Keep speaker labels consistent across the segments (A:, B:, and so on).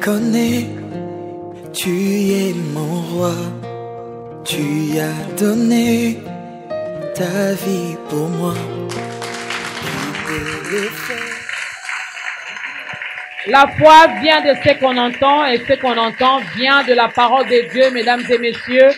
A: connais, tu es mon roi, tu as donné ta vie pour moi.
B: La foi vient de ce qu'on entend et ce qu'on entend vient de la parole de Dieu, mesdames et messieurs.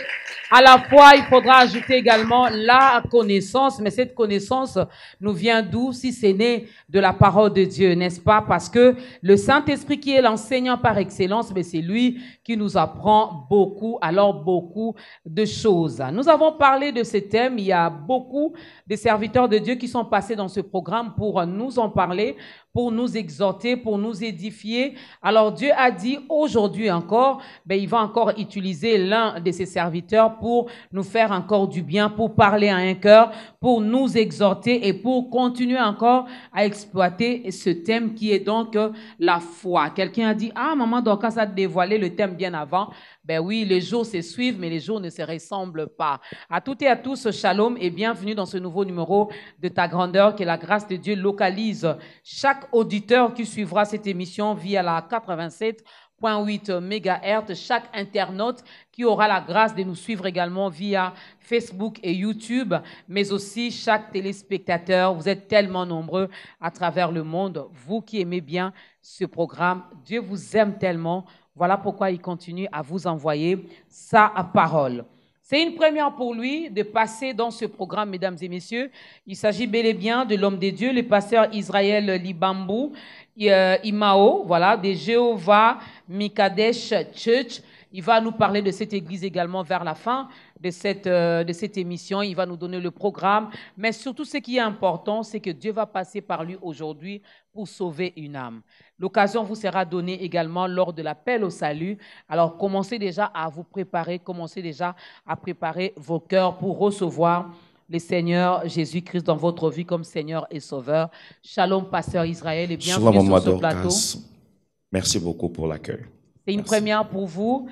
B: À la fois, il faudra ajouter également la connaissance, mais cette connaissance nous vient d'où si c'est né de la parole de Dieu, n'est-ce pas? Parce que le Saint-Esprit qui est l'enseignant par excellence, mais c'est lui qui nous apprend beaucoup, alors beaucoup de choses. Nous avons parlé de ce thème, il y a beaucoup de serviteurs de Dieu qui sont passés dans ce programme pour nous en parler, pour nous exhorter, pour nous édifier. Alors Dieu a dit aujourd'hui encore, il va encore utiliser l'un de ses serviteurs pour nous faire encore du bien, pour parler à un cœur, pour nous exhorter et pour continuer encore à exploiter ce thème qui est donc la foi. Quelqu'un a dit, maman Dorcas a dévoilé le thème bien avant. Ben oui, les jours se suivent, mais les jours ne se ressemblent pas. À toutes et à tous, shalom et bienvenue dans ce nouveau numéro de Ta Grandeur, que la grâce de Dieu localise chaque auditeur qui suivra cette émission via la 87.8 MHz, chaque internaute qui aura la grâce de nous suivre également via Facebook et YouTube, mais aussi chaque téléspectateur. Vous êtes tellement nombreux à travers le monde, vous qui aimez bien ce programme. Dieu vous aime tellement. Voilà pourquoi il continue à vous envoyer sa parole. C'est une première pour lui de passer dans ce programme, mesdames et messieurs. Il s'agit bel et bien de l'homme de Dieu, le pasteur Israël Libambou, Imao, voilà, de Jéhovah Mikadesh Church. Il va nous parler de cette église également vers la fin de cette émission. Il va nous donner le programme. Mais surtout, ce qui est important, c'est que Dieu va passer par lui aujourd'hui pour sauver une âme. L'occasion vous sera donnée également lors de l'appel au salut. Alors, commencez déjà à vous préparer, commencez déjà à préparer vos cœurs pour recevoir le Seigneur Jésus-Christ dans votre vie comme Seigneur et Sauveur. Shalom, pasteur Israël, et bienvenue sur ce plateau.
C: Merci beaucoup pour l'accueil.
B: C'est une première pour vous.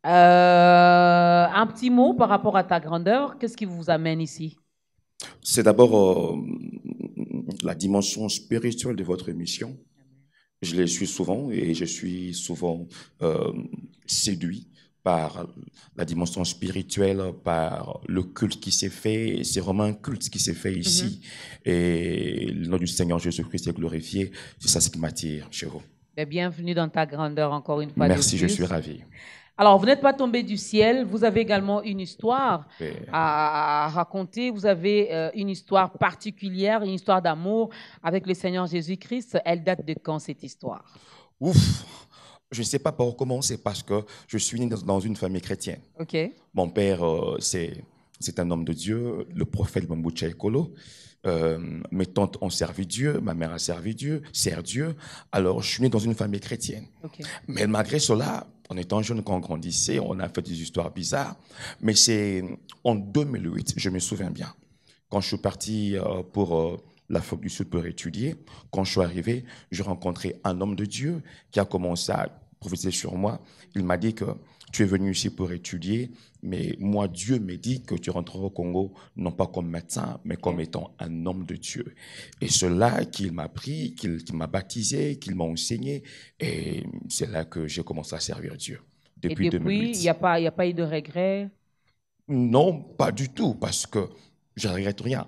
B: Un petit mot par rapport à Ta Grandeur. Qu'est-ce qui vous amène ici?
C: C'est d'abord la dimension spirituelle de votre émission. Je les suis souvent et je suis souvent séduit par la dimension spirituelle, par le culte qui s'est fait. C'est vraiment un culte qui s'est fait ici. Et le nom du Seigneur Jésus-Christ est glorifié. C'est ça ce qui m'attire chez vous.
B: Bienvenue dans Ta Grandeur encore une fois.
C: Merci, je suis ravi.
B: Alors, vous n'êtes pas tombé du ciel. Vous avez également une histoire à raconter. Vous avez une histoire particulière, une histoire d'amour avec le Seigneur Jésus-Christ. Elle date de quand, cette histoire?
C: Ouf! Je ne sais pas par où commencer parce que je suis né dans une famille chrétienne.
B: OK.
C: Mon père, c'est un homme de Dieu, le prophète Bambou Tchaïkolo. Mes tantes ont servi Dieu, ma mère a servi Dieu, sert Dieu. Alors, je suis né dans une famille chrétienne.
B: Okay.
C: Mais malgré cela, en étant jeune, quand on grandissait, on a fait des histoires bizarres. Mais c'est en 2008, je me souviens bien, quand je suis parti pour l'Afrique du Sud pour étudier, quand je suis arrivé, j'ai rencontré un homme de Dieu qui a commencé à prophétiser sur moi. Il m'a dit que tu es venu ici pour étudier, mais moi, Dieu me dit que tu rentreras au Congo, non pas comme médecin, mais comme étant un homme de Dieu. Et c'est là qu'il m'a pris, qu'il m'a baptisé, qu'il m'a enseigné, et c'est là que j'ai commencé à servir Dieu. Depuis 2008.
B: Il n'y a pas eu de regret?
C: Non, pas du tout, parce que je ne regrette rien.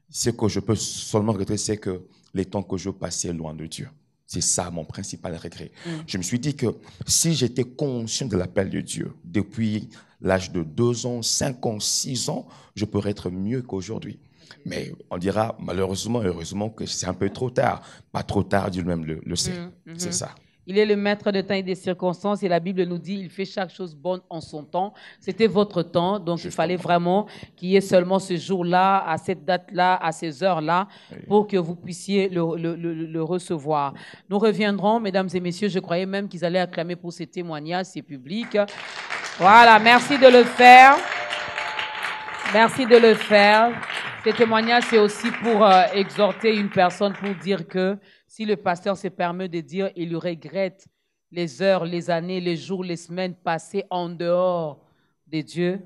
C: Ce que je peux seulement regretter, c'est que les temps que je passais loin de Dieu. C'est ça mon principal regret. Je me suis dit que si j'étais conscient de l'appel de Dieu depuis l'âge de 2 ans, 5 ans, 6 ans, je pourrais être mieux qu'aujourd'hui. Mais on dira malheureusement, heureusement que c'est un peu trop tard. Pas trop tard, Dieu lui-même le sait. C'est ça.
B: Il est le maître de temps et des circonstances et la Bible nous dit il fait chaque chose bonne en son temps. C'était votre temps, donc il fallait vraiment qu'il y ait seulement ce jour-là, à cette date-là, à ces heures-là, pour que vous puissiez le recevoir. Nous reviendrons, mesdames et messieurs, je croyais même qu'ils allaient acclamer pour ces témoignages, c'est public. Voilà, merci de le faire. Merci de le faire. Ces témoignages, c'est aussi pour exhorter une personne, pour dire que si le pasteur se permet de dire il regrette les heures, les années, les jours, les semaines passées en dehors de Dieu,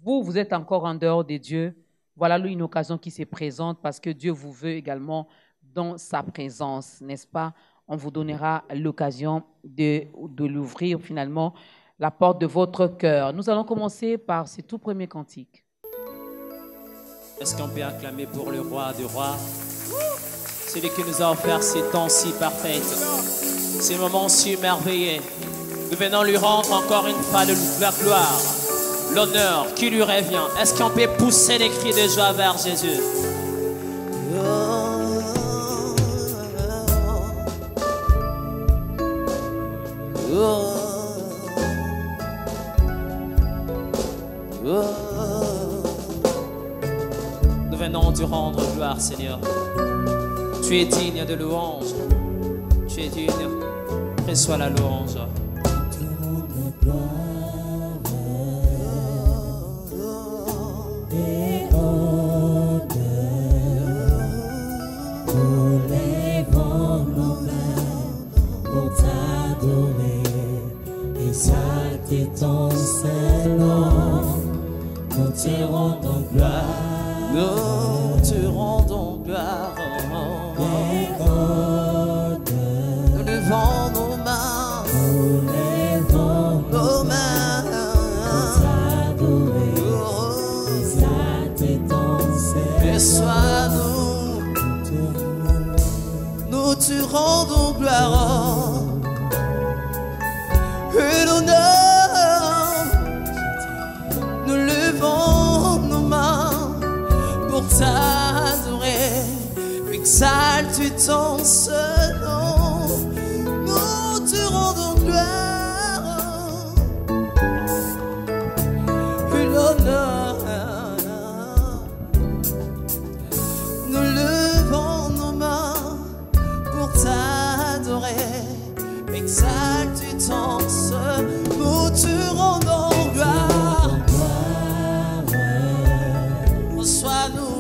B: vous êtes encore en dehors de Dieu. Voilà une occasion qui se présente parce que Dieu vous veut également dans sa présence, n'est-ce pas? on vous donnera l'occasion de l'ouvrir finalement, la porte de votre cœur. Nous allons commencer par ces tout premiers cantiques.
D: Est-ce qu'on peut acclamer pour le roi des rois, celui qui nous a offert ces temps si parfaits, ces moments si merveilleux? Nous venons lui rendre encore une fois de la gloire, l'honneur qui lui revient. Est-ce qu'on peut pousser des cris de joie vers Jésus? Nous venons te rendre gloire, Seigneur. Tu es digne de louange. Tu es digne. Reçois la louange.
E: Nous lèvons nos mains pour t'adorer, exalter ton Saint-Nom. Nous te rendons gloire.
D: Nous te rendons gloire. Nous levons nos mains.
E: Nous lèvons
D: nos mains
E: pour t'adorer, exalter ton Saint-Nom.
D: Reçois-nous. Nous te rendons gloire et l'honneur. Nous levons nos mains pour t'adorer, exalte ton seul nom. Nous te rendons gloire et l'honneur. Nous levons nos mains pour t'adorer, exalte ton seul. Nous te rendons gloire. Reçois-nous.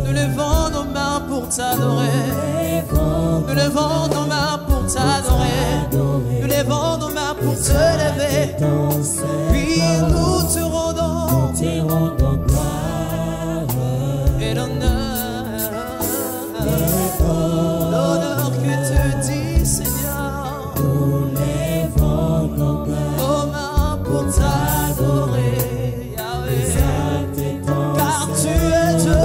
D: Nous levons nos mains pour t'adorer. Nous levons nos mains pour t'adorer. Nous levons nos mains pour te lever. Puis nous te rendons
E: gloire
D: et l'honneur. L'honneur que te dis, Seigneur.
E: Nous lèvons nos
D: mains pour t'adorer, Yahweh. Car tu es Dieu.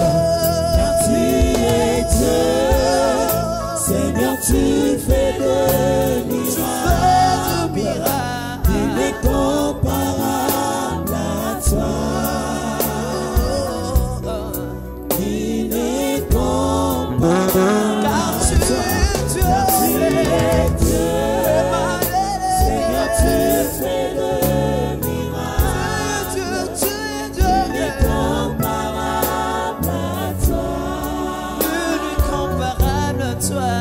E: Seigneur, tu fais de miracles, incomparable à toi, incomparable.
D: Car tu es Dieu.
E: Seigneur, tu fais de miracles, incomparable à toi,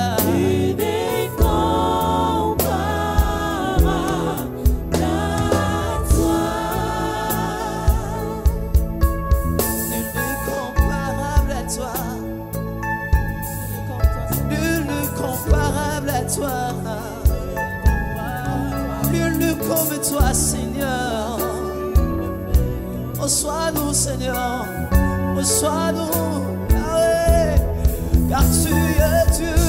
D: Incomparable à toi. Nul ne comme toi, Seigneur. Reçois-nous, Seigneur. Reçois-nous, Yahweh. Car tu es Dieu.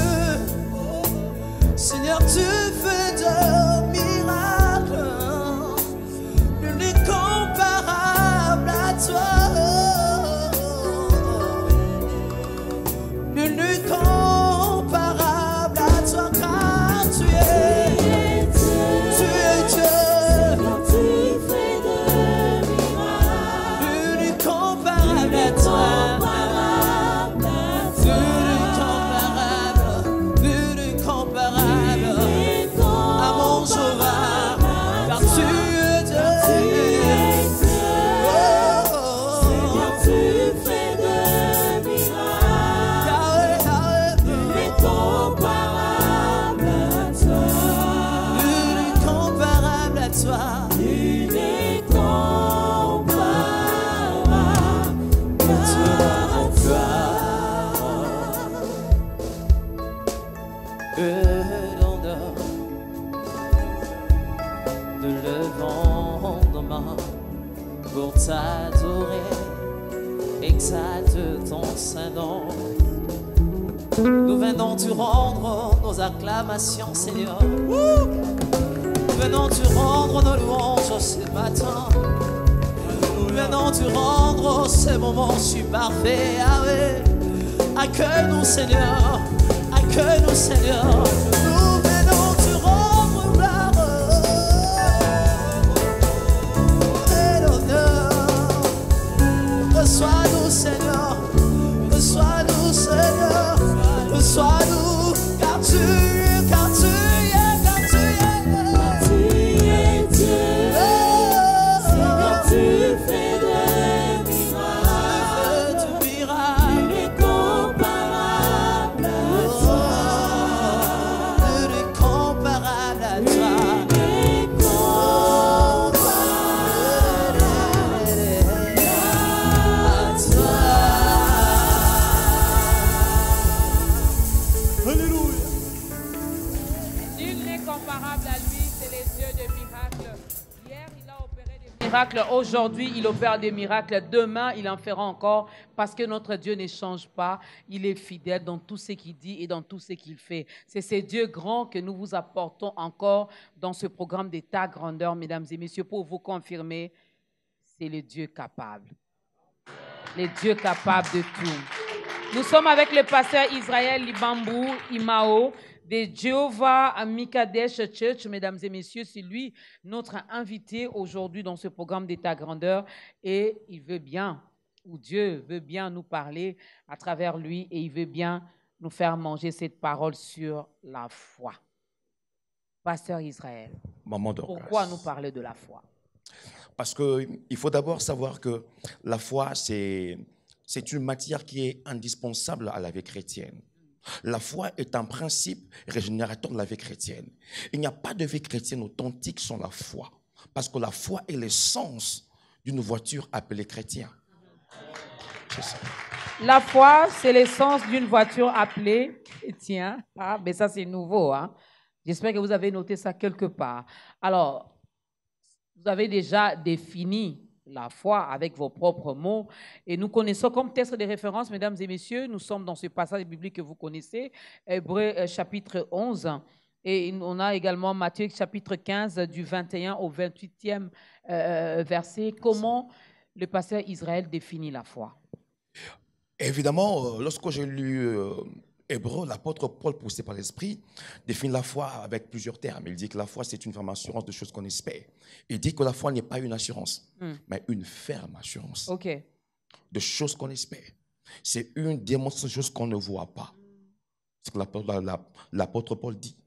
D: Seigneur, tu fais de miracles. Nul n'est comparable à toi. Nul n'est comparable à toi, car tu es Dieu.
E: tu fais de miracles,
D: Nul n'est comparable à toi. Nul n'est comparable à mon sauveur, car tu es Dieu.
E: Seigneur, tu fais de miracles, incomparable à toi,
D: Incomparable à toi. L'honneur de levant nos mains pour t'adorer, exalte ton Saint-Nom. Nous venons te rendre nos acclamations, Seigneur. Nous venons te rendre nos louanges ce matin. Nous venons te rendre ces moments si parfaits. Ah ouais. Accueille-nous, Seigneur. Accueille-nous, Seigneur. Nous venons te rendre gloire et l'honneur. Reçois-nous, Seigneur. Reçois-nous, Seigneur. Reçois-nous, car tu es, car tu es, car tu es.
E: Tu es Dieu, Seigneur, tu fais des miracles, incomparable à toi,
D: Incomparable à toi.
B: Nul n'est comparable à lui, c'est les dieux de miracles. Hier, il a opéré des miracles. Aujourd'hui, il opère des miracles. Demain, il en fera encore parce que notre Dieu ne change pas. Il est fidèle dans tout ce qu'il dit et dans tout ce qu'il fait. C'est ces dieux grands que nous vous apportons encore dans ce programme d'État grandeur, mesdames et messieurs, pour vous confirmer, c'est le Dieu capable. Les dieux capables de tout. Nous sommes avec le pasteur Israël Libambou Imao de Jehovah Mikadesh Church, mesdames et messieurs. C'est lui notre invité aujourd'hui dans ce programme d'État grandeur et il veut bien, ou Dieu veut bien nous parler à travers lui et il veut bien nous faire manger cette parole sur la foi. Pasteur Israël,
C: Maman Dorcas.
B: pourquoi nous parler de la foi?
C: Parce qu'il faut d'abord savoir que la foi, c'est une matière qui est indispensable à la vie chrétienne. La foi est un principe régénérateur de la vie chrétienne. Il n'y a pas de vie chrétienne authentique sans la foi. Parce que la foi est l'essence d'une voiture appelée chrétien. C'est ça.
B: La foi, c'est l'essence d'une voiture appelée chrétien. Ah, mais ça, c'est nouveau. Hein? J'espère que vous avez noté ça quelque part. Alors, vous avez déjà défini la foi avec vos propres mots. Et nous connaissons comme texte de référence, mesdames et messieurs, nous sommes dans ce passage biblique que vous connaissez, Hébreux chapitre 11. Et on a également Matthieu chapitre 15 du 21 au 28e verset. Comment le pasteur Israël définit la foi?
C: Évidemment, lorsque j'ai lu Hébreu, l'apôtre Paul, poussé par l'Esprit, définit la foi avec plusieurs termes. Il dit que la foi, c'est une ferme assurance de choses qu'on espère. Il dit que la foi n'est pas une assurance, mais une ferme assurance de choses qu'on espère. C'est une démonstration de choses qu'on ne voit pas. C'est ce que l'apôtre Paul dit.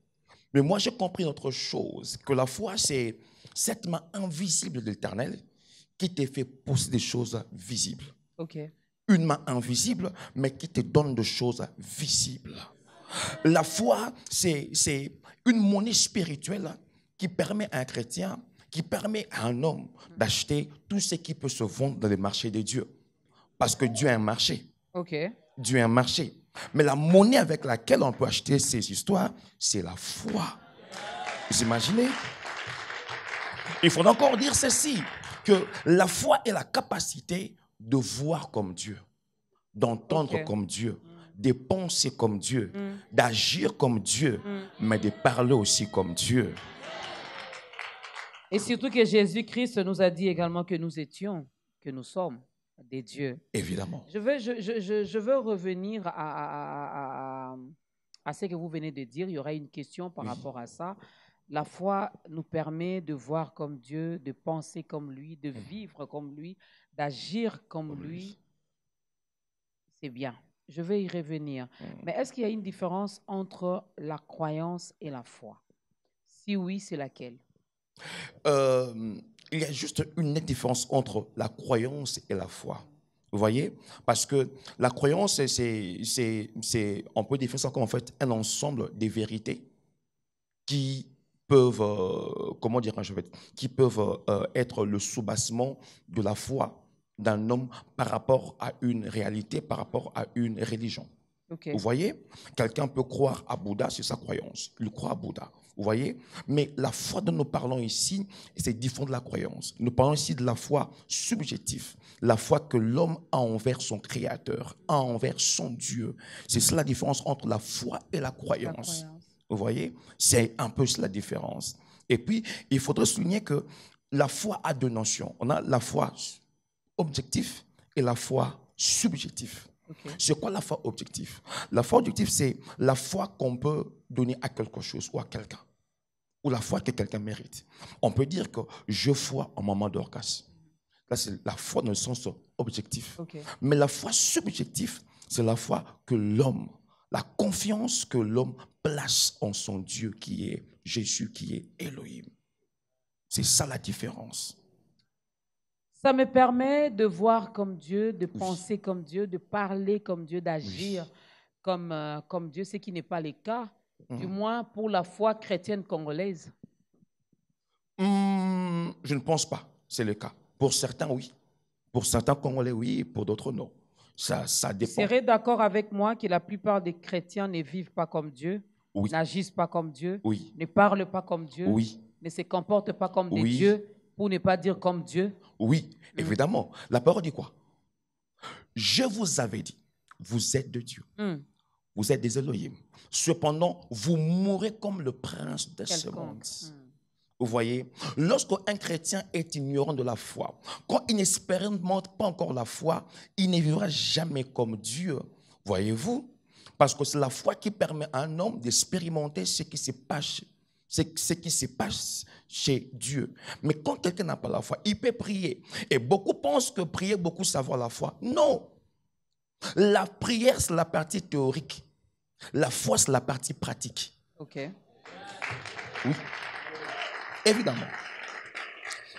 C: Mais moi, j'ai compris autre chose, que la foi, c'est cette main invisible de l'Éternel qui te fait posséder des choses visibles. Une main invisible, mais qui te donne des choses visibles. La foi, c'est une monnaie spirituelle qui permet à un chrétien, qui permet à un homme d'acheter tout ce qui peut se vendre dans les marchés de Dieu. Parce que Dieu a un marché. Dieu a un marché. Mais la monnaie avec laquelle on peut acheter ces histoires, c'est la foi. Vous imaginez? Il faut encore dire ceci, que la foi est la capacité de voir comme Dieu, d'entendre comme Dieu, de penser comme Dieu, d'agir comme Dieu, mais de parler aussi comme Dieu.
B: Et surtout que Jésus-Christ nous a dit également que nous étions, que nous sommes des dieux.
C: Évidemment.
B: Je veux revenir à ce que vous venez de dire. Il y aura une question par rapport à ça. La foi nous permet de voir comme Dieu, de penser comme lui, de vivre comme lui, d'agir comme lui. C'est bien. Je vais y revenir. Mais est-ce qu'il y a une différence entre la croyance et la foi? Si oui, c'est laquelle?
C: Il y a juste une nette différence entre la croyance et la foi. Vous voyez? Parce que la croyance, on peut définir ça comme en fait un ensemble des vérités qui peuvent, qui peuvent être le soubassement de la foi d'un homme par rapport à une réalité, par rapport à une religion. Vous voyez? Quelqu'un peut croire à Bouddha, c'est sa croyance. Il croit à Bouddha. Vous voyez? Mais la foi dont nous parlons ici, c'est différent de la croyance. Nous parlons ici de la foi subjective, la foi que l'homme a envers son Créateur, a envers son Dieu. C'est ça la différence entre la foi et la croyance. Vous voyez? C'est un peu la différence. Et puis, il faudrait souligner que la foi a deux notions. On a la foi objective et la foi subjective. Okay. C'est quoi la foi objective? La foi objective, c'est la foi qu'on peut donner à quelque chose ou à quelqu'un, ou la foi que quelqu'un mérite. On peut dire que je foi en moment d'orgasme. Là, c'est la foi dans le sens objectif. Okay. Mais la foi subjective, c'est la foi que l'homme, la confiance que l'homme place en son Dieu qui est Jésus, qui est Elohim. C'est ça la différence.
B: Ça me permet de voir comme Dieu, de penser comme Dieu, de parler comme Dieu, d'agir comme Dieu, ce qui n'est pas le cas, du moins pour la foi chrétienne congolaise.
C: Je ne pense pas, c'est le cas. Pour certains, oui. Pour certains Congolais, oui, et pour d'autres, non. Ça dépend.
B: Vous serez d'accord avec moi que la plupart des chrétiens ne vivent pas comme Dieu, n'agissent pas comme Dieu, ne parlent pas comme Dieu, ne se comportent pas comme des dieux, pour ne pas dire comme Dieu?
C: Oui, évidemment. La parole dit quoi? Je vous avais dit, vous êtes de Dieu. Vous êtes des Elohim. Cependant, vous mourrez comme le prince de ce monde. Vous voyez, lorsqu'un chrétien est ignorant de la foi, quand il n'expérimente pas encore la foi, il ne vivra jamais comme Dieu. Voyez-vous? Parce que c'est la foi qui permet à un homme d'expérimenter ce qui se passe. C'est ce qui se passe chez Dieu. Mais quand quelqu'un n'a pas la foi, il peut prier. Et beaucoup pensent que prier, beaucoup savoir la foi. Non. La prière, c'est la partie théorique. La foi, c'est la partie pratique.
B: OK.
C: Oui. Évidemment.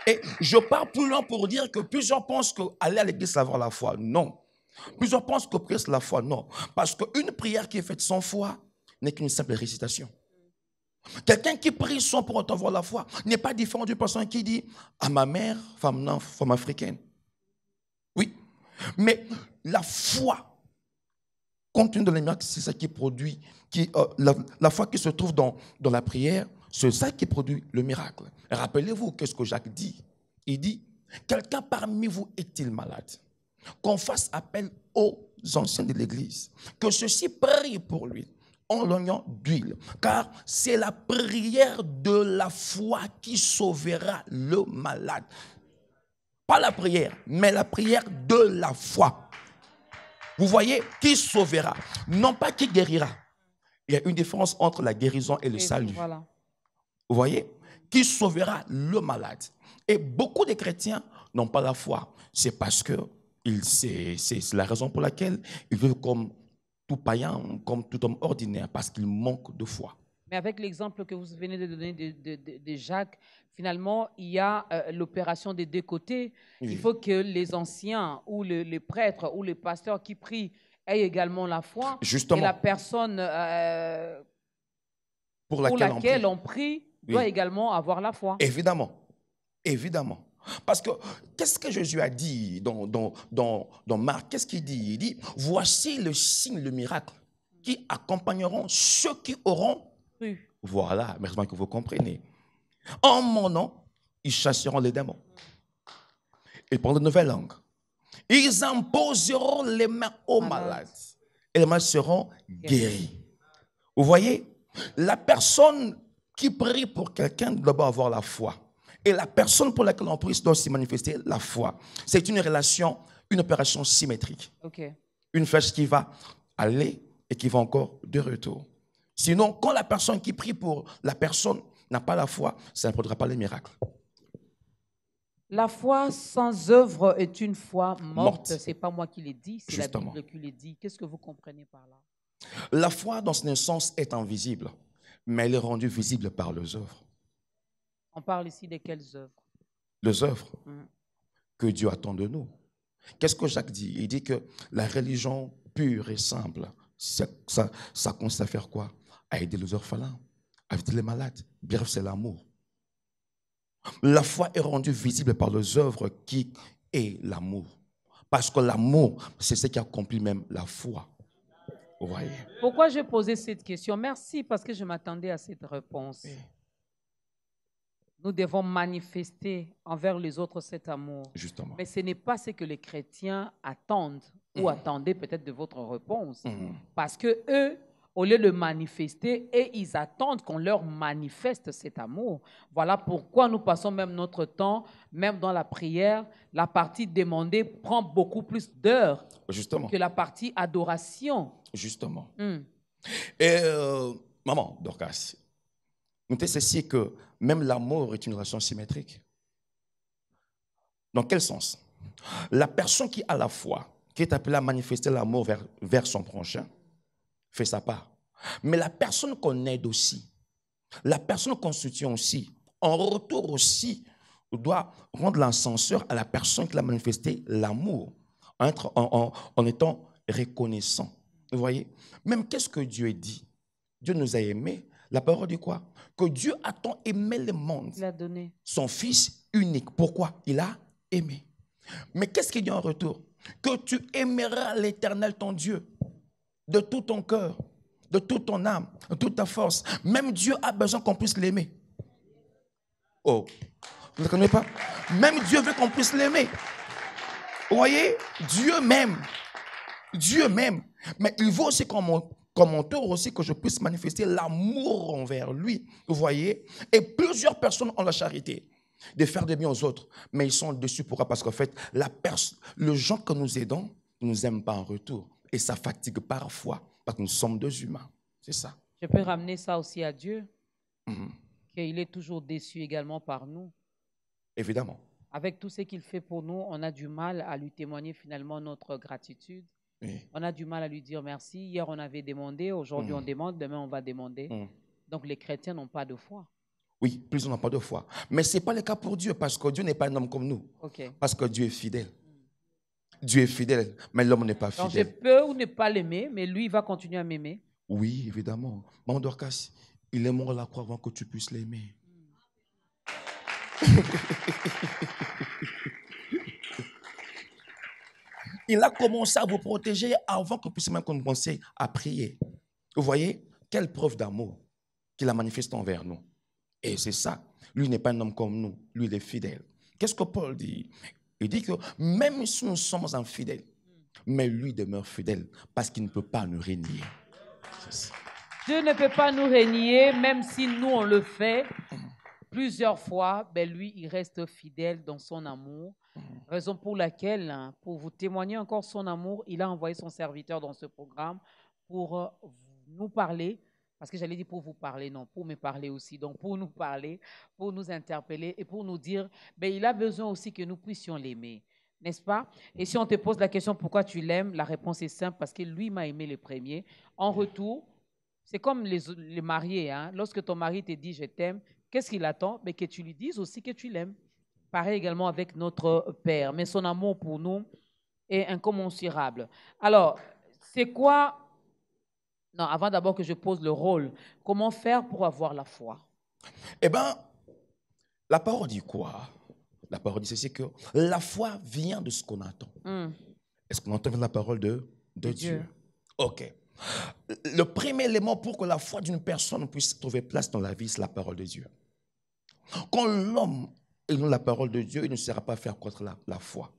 C: Et je pars plus loin pour dire que plusieurs pensent qu'aller à l'église, c'est avoir la foi. Non. Plusieurs pensent que prier, c'est la foi. Non. Parce qu'une prière qui est faite sans foi n'est qu'une simple récitation. Quelqu'un qui prie sans pour autant avoir la foi n'est pas différent d'une personne qui dit à ma mère, femme africaine. Oui. Mais la foi, compte tenu de l'émiracles, c'est ça qui produit, la foi qui se trouve dans la prière, c'est ça qui produit le miracle. Rappelez-vous, qu'est-ce que Jacques dit? Il dit, quelqu'un parmi vous est-il malade? Qu'on fasse appel aux anciens de l'église, que ceux-ci prient pour lui en l'oignon d'huile, car c'est la prière de la foi qui sauvera le malade. Pas la prière, mais la prière de la foi. Vous voyez, qui sauvera, non pas qui guérira. Il y a une différence entre la guérison et le salut.
B: Voilà.
C: Vous voyez, qui sauvera le malade. Et beaucoup de chrétiens n'ont pas la foi. C'est parce que c'est la raison pour laquelle ils vivent comme tout païen, comme tout homme ordinaire, parce qu'ils manquent de foi.
B: Mais avec l'exemple que vous venez de donner de Jacques, finalement, il y a l'opération des deux côtés. Il faut que les anciens ou les prêtres ou les pasteurs qui prient aient également la foi.
C: Justement.
B: Et la personne pour laquelle on prie doit également avoir la foi.
C: Évidemment. Évidemment. Parce que, qu'est-ce que Jésus a dit dans Marc? Qu'est-ce qu'il dit? Il dit, voici le signe, le miracle qui accompagneront ceux qui auront cru. Voilà, merci que vous comprenez. En mon nom, ils chasseront les démons. Ils parleront de nouvelles langues. Ils imposeront les mains aux malades. Et les malades seront guéris. Vous voyez? La personne qui prie pour quelqu'un doit d'abord avoir la foi. Et la personne pour laquelle on prie doit aussi manifester la foi. C'est une relation, une opération symétrique.
B: Okay.
C: Une flèche qui va aller et qui va encore de retour. Sinon, quand la personne qui prie pour la personne n'a pas la foi, ça ne produira pas les miracles.
B: La foi sans œuvre est une foi morte. Ce n'est pas moi qui l'ai dit, c'est la Bible qui le dit. Qu'est-ce que vous comprenez par là?
C: La foi, dans son essence, est invisible, mais elle est rendue visible par les œuvres.
B: On parle ici de quelles œuvres?
C: Les œuvres que Dieu attend de nous. Qu'est-ce que Jacques dit? Il dit que la religion pure et simple, ça consiste à faire quoi? À aider les orphelins, à aider les malades. Bref, c'est l'amour. La foi est rendue visible par les œuvres qui est l'amour. Parce que l'amour, c'est ce qui accomplit même la foi. Vous voyez?
B: Pourquoi j'ai posé cette question? Merci, parce que je m'attendais à cette réponse. Nous devons manifester envers les autres cet amour.
C: Justement.
B: Mais ce n'est pas ce que les chrétiens attendent ou attendaient peut-être de votre réponse. Parce que eux, au lieu de manifester, et ils attendent qu'on leur manifeste cet amour. Voilà pourquoi nous passons même notre temps, même dans la prière, la partie demandée prend beaucoup plus d'heures
C: Justement.
B: que la partie adoration.
C: Justement. Et maman, Dorcas, notez ceci que même l'amour est une relation symétrique. Dans quel sens? La personne qui a la foi, qui est appelée à manifester l'amour vers son prochain, fait sa part. Mais la personne qu'on aide aussi, la personne qu'on soutient aussi, en retour aussi, doit rendre l'ascenseur à la personne qui a manifesté l'amour, en étant reconnaissant. Vous voyez? Même qu'est-ce que Dieu dit? Dieu nous a aimés. La parole dit quoi? Que Dieu a tant aimé le monde.
B: Il a donné
C: Son Fils unique. Pourquoi? Il a aimé. Mais qu'est-ce qu'il dit en retour? Que tu aimeras l'Éternel ton Dieu de tout ton cœur, de toute ton âme, de toute ta force. Même Dieu a besoin qu'on puisse l'aimer. Oh, vous ne connaissez pas? Même Dieu veut qu'on puisse l'aimer. Vous voyez? Dieu m'aime. Dieu m'aime. Mais il veut aussi comme mon tour aussi que je puisse manifester l'amour envers lui. Vous voyez? Et plusieurs personnes ont la charité de faire du bien aux autres. Mais ils sont déçus. Pourquoi? Parce qu'en fait, le gens que nous aidons ne nous aiment pas en retour. Et ça fatigue parfois. Parce que nous sommes deux humains. C'est ça.
B: Je peux ramener ça aussi à Dieu, qu'il est toujours déçu également par nous.
C: Évidemment.
B: Avec tout ce qu'il fait pour nous, on a du mal à lui témoigner finalement notre gratitude.
C: Oui.
B: On a du mal à lui dire merci. Hier, on avait demandé, aujourd'hui, on demande, demain, on va demander. Donc, les chrétiens n'ont pas de foi.
C: Oui, plus on n'a pas de foi. Mais ce n'est pas le cas pour Dieu, parce que Dieu n'est pas un homme comme nous.
B: Okay.
C: Parce que Dieu est fidèle. Dieu est fidèle, mais l'homme n'est pas fidèle.
B: Donc, je peux ou ne pas l'aimer, mais lui, il va continuer à m'aimer.
C: Oui, évidemment. Maman Dorcas, il aimera la croix avant que tu puisses l'aimer. Il a commencé à vous protéger avant que vous puissiez même commencer à prier. Vous voyez, quelle preuve d'amour qu'il a manifesté envers nous. Et c'est ça. Lui n'est pas un homme comme nous. Lui, il est fidèle. Qu'est-ce que Paul dit? Il dit que même si nous sommes infidèles, mais lui demeure fidèle parce qu'il ne peut pas nous renier.
B: Dieu ne peut pas nous renier, même si nous, on le fait plusieurs fois. Ben lui, il reste fidèle dans son amour. Raison pour laquelle, pour vous témoigner encore son amour, il a envoyé son serviteur dans ce programme pour nous parler. Parce que j'allais dire pour vous parler, non, pour me parler aussi. Donc, pour nous parler, pour nous interpeller et pour nous dire, ben, il a besoin aussi que nous puissions l'aimer, n'est-ce pas? Et si on te pose la question, pourquoi tu l'aimes? La réponse est simple, parce que lui m'a aimé le premier. En retour, c'est comme les mariés. Hein? Lorsque ton mari te dit, je t'aime, qu'est-ce qu'il attend? Ben, que tu lui dises aussi que tu l'aimes. Pareil également avec notre Père. Mais son amour pour nous est incommensurable. Alors, c'est quoi... Non, avant d'abord que je pose le rôle, comment faire pour avoir la foi?
C: Eh bien, la parole dit quoi? La parole dit c'est que la foi vient de ce qu'on attend. Est-ce qu'on entend la parole de Dieu? Ok. Le premier élément pour que la foi d'une personne puisse trouver place dans la vie, c'est la parole de Dieu. Quand l'homme ignore la parole de Dieu, il ne saura pas faire croître la foi.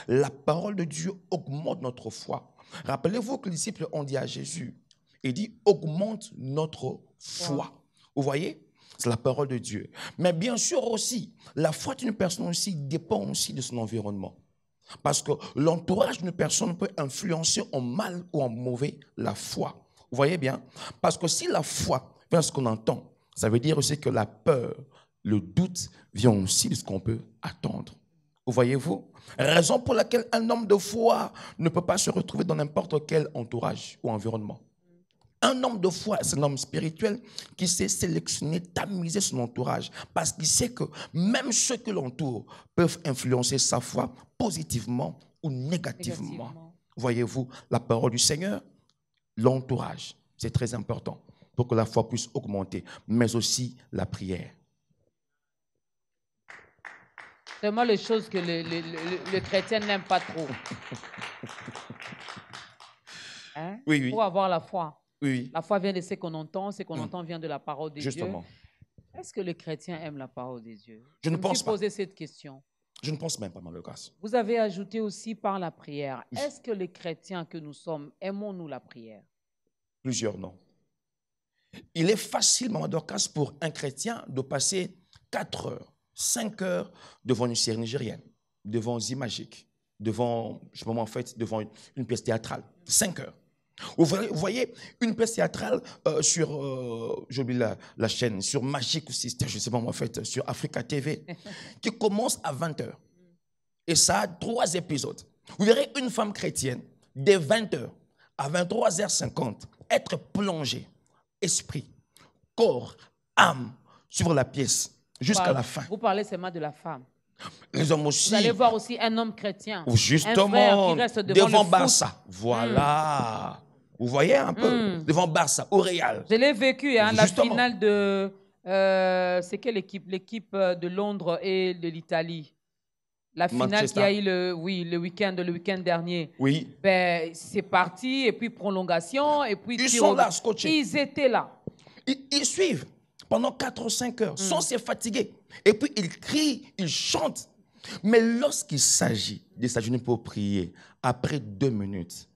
C: La parole de Dieu augmente notre foi. Rappelez-vous que les disciples ont dit à Jésus, il dit, augmente notre foi. Vous voyez? C'est la parole de Dieu. Mais bien sûr aussi, la foi d'une personne aussi dépend aussi de son environnement. Parce que l'entourage d'une personne peut influencer en mal ou en mauvais la foi. Vous voyez bien? Parce que si la foi vient de ce qu'on entend, ça veut dire aussi que la peur, le doute vient aussi de ce qu'on peut attendre. Vous voyez-vous? Raison pour laquelle un homme de foi ne peut pas se retrouver dans n'importe quel entourage ou environnement. Un homme de foi, c'est un homme spirituel qui sait sélectionner, tamiser son entourage parce qu'il sait que même ceux qui l'entourent peuvent influencer sa foi positivement ou négativement. Voyez-vous, la parole du Seigneur, l'entourage, c'est très important pour que la foi puisse augmenter, mais aussi la prière.
B: C'est moi les choses que le chrétien n'aime pas trop. Hein?
C: Oui.
B: Pour avoir la foi.
C: Oui.
B: La foi vient de ce qu'on entend vient de la parole de
C: Justement.
B: Dieu. Est-ce que les chrétiens aiment la parole de Dieu?
C: Je ne
B: me
C: pense
B: suis
C: pas.
B: posé cette question.
C: Je ne pense même pas, Maman Lucas.
B: Vous avez ajouté aussi par la prière.
C: Oui.
B: Est-ce que les chrétiens que nous sommes, aimons-nous la prière?
C: Plusieurs non. Il est facile, Maman Dorcas, pour un chrétien de passer 4 heures, 5 heures devant une série nigérienne, devant Zimagique, devant une pièce théâtrale. 5 heures. Vous voyez une pièce théâtrale sur, j'oublie la chaîne, sur Magic aussi, je ne sais pas moi, en fait, sur Africa TV, qui commence à 20 heures. Et ça a 3 épisodes. Vous verrez une femme chrétienne, dès 20 heures à 23h50, être plongée, esprit, corps, âme, sur la pièce, jusqu'à la fin.
B: Vous parlez seulement de la femme.
C: Les hommes aussi.
B: Vous allez voir aussi un homme chrétien.
C: Justement,
B: un frère qui reste
C: devant
B: le
C: Barça. Voilà. Vous voyez un peu, devant Barça, au Real.
B: Je l'ai vécu, hein, la
C: Justement.
B: finale de... c'est quelle équipe? L'équipe de Londres et de l'Italie. La finale
C: Manchester.
B: qui a eu le week-end dernier.
C: Oui.
B: Ben, c'est parti, et puis prolongation, et puis...
C: Ils sont là, scotchés.
B: Ils étaient là.
C: Ils suivent pendant 4 ou 5 heures, sans se fatiguer. Et puis ils crient, ils chantent. Mais lorsqu'il s'agit de s'agenouiller pour prier, après 2 minutes,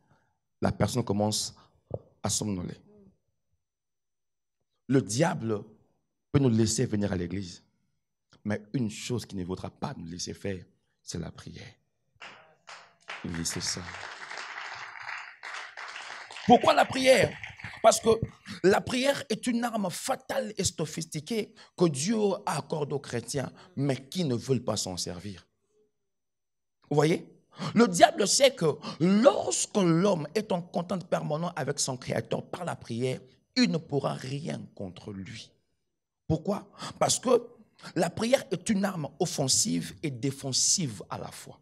C: la personne commence à somnoler. Le diable peut nous laisser venir à l'église. Mais une chose qui ne vaudra pas nous laisser faire, c'est la prière. Oui, c'est ça. Pourquoi la prière? Parce que la prière est une arme fatale et sophistiquée que Dieu accorde aux chrétiens, mais qui ne veulent pas s'en servir. Vous voyez? Le diable sait que lorsque l'homme est en contact permanent avec son Créateur par la prière, il ne pourra rien contre lui. Pourquoi? Parce que la prière est une arme offensive et défensive à la fois.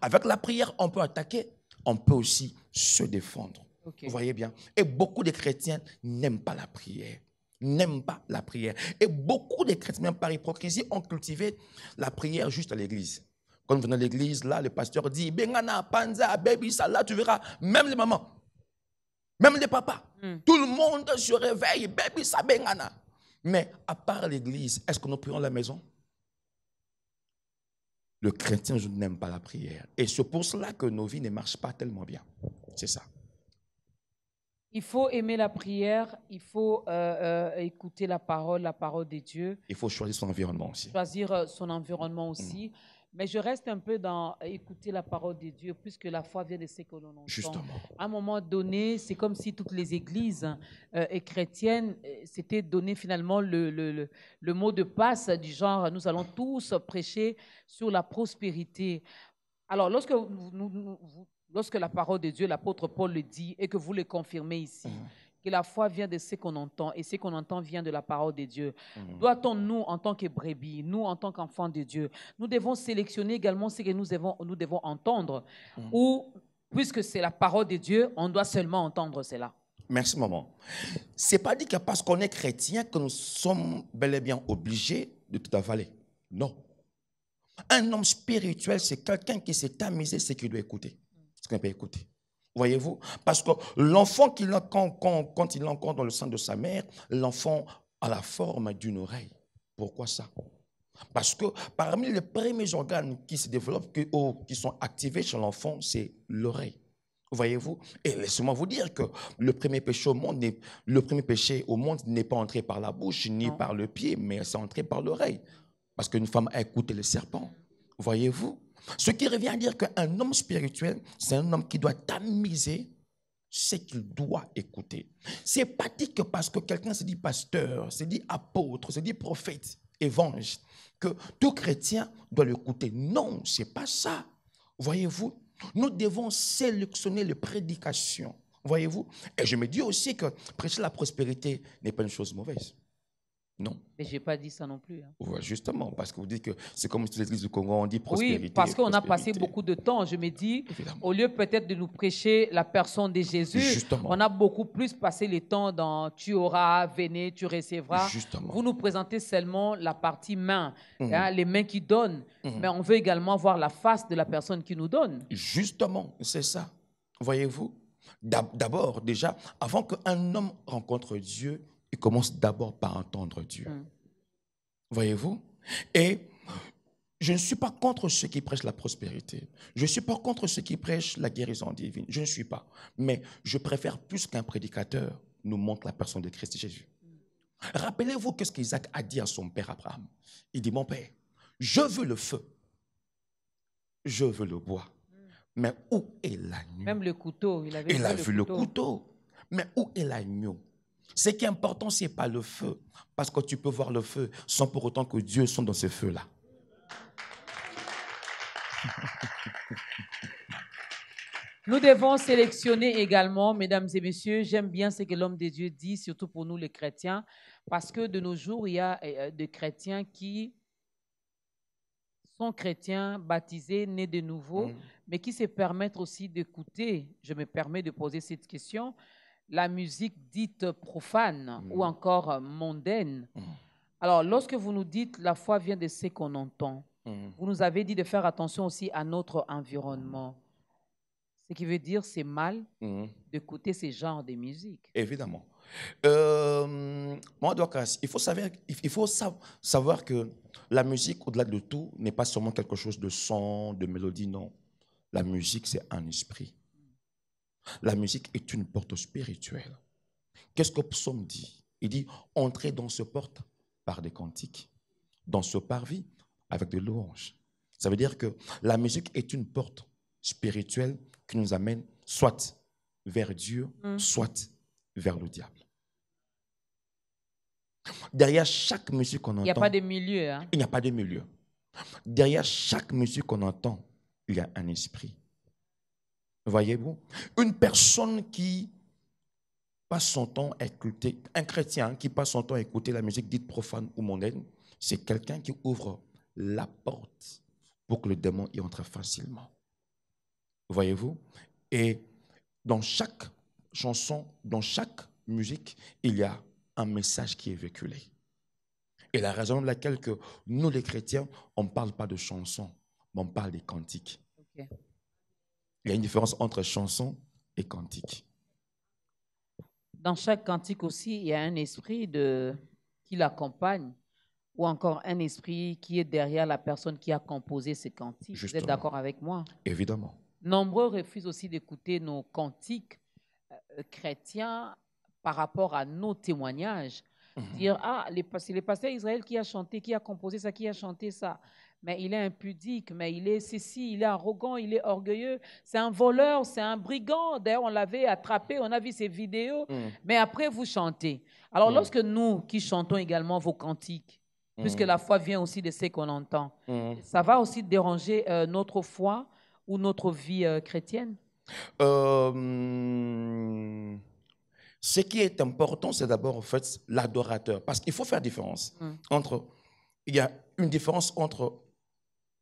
C: Avec la prière, on peut attaquer, on peut aussi se défendre.
B: Okay.
C: Vous voyez bien? Et beaucoup de chrétiens n'aiment pas la prière. N'aiment pas la prière. Et beaucoup de chrétiens, même par hypocrisie, ont cultivé la prière juste à l'église. Quand vous venez à l'église, là, le pasteur dit, Bengana, Panza, Baby, ça, là, tu verras, même les mamans, même les papas, tout le monde se réveille, Baby, ça, Bengana. Mais à part l'église, est-ce que nous prions à la maison? Le chrétien, je n'aime pas la prière. Et c'est pour cela que nos vies ne marchent pas tellement bien. C'est ça.
B: Il faut aimer la prière, il faut écouter la parole de Dieu.
C: Il faut choisir son environnement aussi.
B: Choisir son environnement aussi. Mais je reste un peu dans écouter la parole de Dieu, puisque la foi vient de ce que l'on entend.
C: Justement.
B: À un moment donné, c'est comme si toutes les églises chrétiennes s'étaient donné finalement le mot de passe du genre, nous allons tous prêcher sur la prospérité. Alors, lorsque la parole de Dieu, l'apôtre Paul le dit, et que vous le confirmez ici, que la foi vient de ce qu'on entend, et ce qu'on entend vient de la parole de Dieu. Doit-on, nous, en tant que brebis, nous, en tant qu'enfants de Dieu, nous devons sélectionner également ce que nous devons entendre, ou, puisque c'est la parole de Dieu, on doit seulement entendre cela?
C: Merci, maman. Ce n'est pas dit que parce qu'on est chrétien que nous sommes bel et bien obligés de tout avaler. Non. Un homme spirituel, c'est quelqu'un qui s'est amusé ce qu'il doit écouter. Ce qu'il peut écouter. Voyez-vous? Parce que l'enfant, quand il est encore dans le sein de sa mère, l'enfant a la forme d'une oreille. Pourquoi ça? Parce que parmi les premiers organes qui se développent, qui sont activés chez l'enfant, c'est l'oreille. Voyez-vous? Et laissez-moi vous dire que le premier péché au monde n'est pas entré par la bouche ni par le pied, mais c'est entré par l'oreille. Parce qu'une femme a écouté le serpent. Voyez-vous? Ce qui revient à dire qu'un homme spirituel, c'est un homme qui doit tamiser ce qu'il doit écouter. C'est pas dit que parce que quelqu'un se dit pasteur, se dit apôtre, se dit prophète, évangile, que tout chrétien doit l'écouter. Non, c'est pas ça. Voyez-vous? Nous devons sélectionner les prédications. Voyez-vous? Et je me dis aussi que prêcher la prospérité n'est pas une chose mauvaise. Non.
B: Mais je n'ai pas dit ça non plus. Hein.
C: Ouais, justement, parce que vous dites que c'est comme si l'église du Congo, on dit prospérité.
B: Oui, parce qu'on a passé beaucoup de temps. Je me dis, au lieu peut-être de nous prêcher la personne de Jésus, justement, on a beaucoup plus passé le temps dans tu auras, venez, tu recevras. Justement. Vous nous présentez seulement la partie main, hein, les mains qui donnent. Mais on veut également voir la face de la personne qui nous donne.
C: Justement, c'est ça. Voyez-vous? D'abord, déjà, avant qu'un homme rencontre Dieu, il commence d'abord par entendre Dieu. Voyez-vous? Et je ne suis pas contre ceux qui prêchent la prospérité. Je ne suis pas contre ceux qui prêchent la guérison divine. Je ne suis pas. Mais je préfère plus qu'un prédicateur nous montre la personne de Christ Jésus. Rappelez-vous ce qu'Isaac a dit à son père Abraham. Il dit, mon père, je veux le feu. Je veux le bois. Mais où est l'agneau?
B: Même le couteau. Il
C: a vu le couteau. Mais où est l'agneau? Ce qui est important, ce n'est pas le feu. Parce que tu peux voir le feu sans pour autant que Dieu soit dans ce feu-là.
B: Nous devons sélectionner également, mesdames et messieurs, j'aime bien ce que l'homme de Dieu dit, surtout pour nous les chrétiens, parce que de nos jours, il y a des chrétiens qui sont chrétiens, baptisés, nés de nouveau, mais qui se permettent aussi d'écouter, je me permets de poser cette question, la musique dite profane ou encore mondaine. Alors, lorsque vous nous dites la foi vient de ce qu'on entend, vous nous avez dit de faire attention aussi à notre environnement. Ce qui veut dire c'est mal d'écouter ce genre de musique.
C: Évidemment. Moi, Dorcas, il faut savoir que la musique, au-delà de tout, n'est pas seulement quelque chose de son, de mélodie, non. La musique, c'est un esprit. La musique est une porte spirituelle. Qu'est-ce que Psaume dit? Il dit, entrez dans ce porte par des cantiques, dans ce parvis avec des louanges. Ça veut dire que la musique est une porte spirituelle qui nous amène soit vers Dieu, soit vers le diable. Derrière chaque musique qu'on entend...
B: Il n'y a pas de milieu. Hein?
C: Il n'y a pas de milieu. Derrière chaque musique qu'on entend, il y a un esprit. Voyez-vous? Une personne qui passe son temps à écouter, un chrétien qui passe son temps à écouter la musique dite profane ou mondaine, c'est quelqu'un qui ouvre la porte pour que le démon y entre facilement. Voyez-vous? Et dans chaque chanson, dans chaque musique, il y a un message qui est véhiculé. Et la raison pour laquelle que nous, les chrétiens, on ne parle pas de chansons, mais on parle des cantiques.
B: Okay.
C: Il y a une différence entre chanson et cantique.
B: Dans chaque cantique aussi, il y a un esprit qui l'accompagne ou encore un esprit qui est derrière la personne qui a composé ces cantiques. Justement. Vous êtes d'accord avec moi?
C: Évidemment.
B: Nombreux refusent aussi d'écouter nos cantiques chrétiens par rapport à nos témoignages. Dire, c'est le pasteur Israël qui a chanté, qui a composé ça, qui a chanté ça. Mais il est impudique, mais il est ceci, il est arrogant, il est orgueilleux. C'est un voleur, c'est un brigand. D'ailleurs, on l'avait attrapé, on a vu ses vidéos. Mais après, vous chantez. Alors, lorsque nous qui chantons également vos cantiques, puisque la foi vient aussi de ce qu'on entend, ça va aussi déranger notre foi ou notre vie chrétienne?
C: Ce qui est important, c'est d'abord en fait l'adorateur. Parce qu'il faut faire différence entre... Il y a une différence entre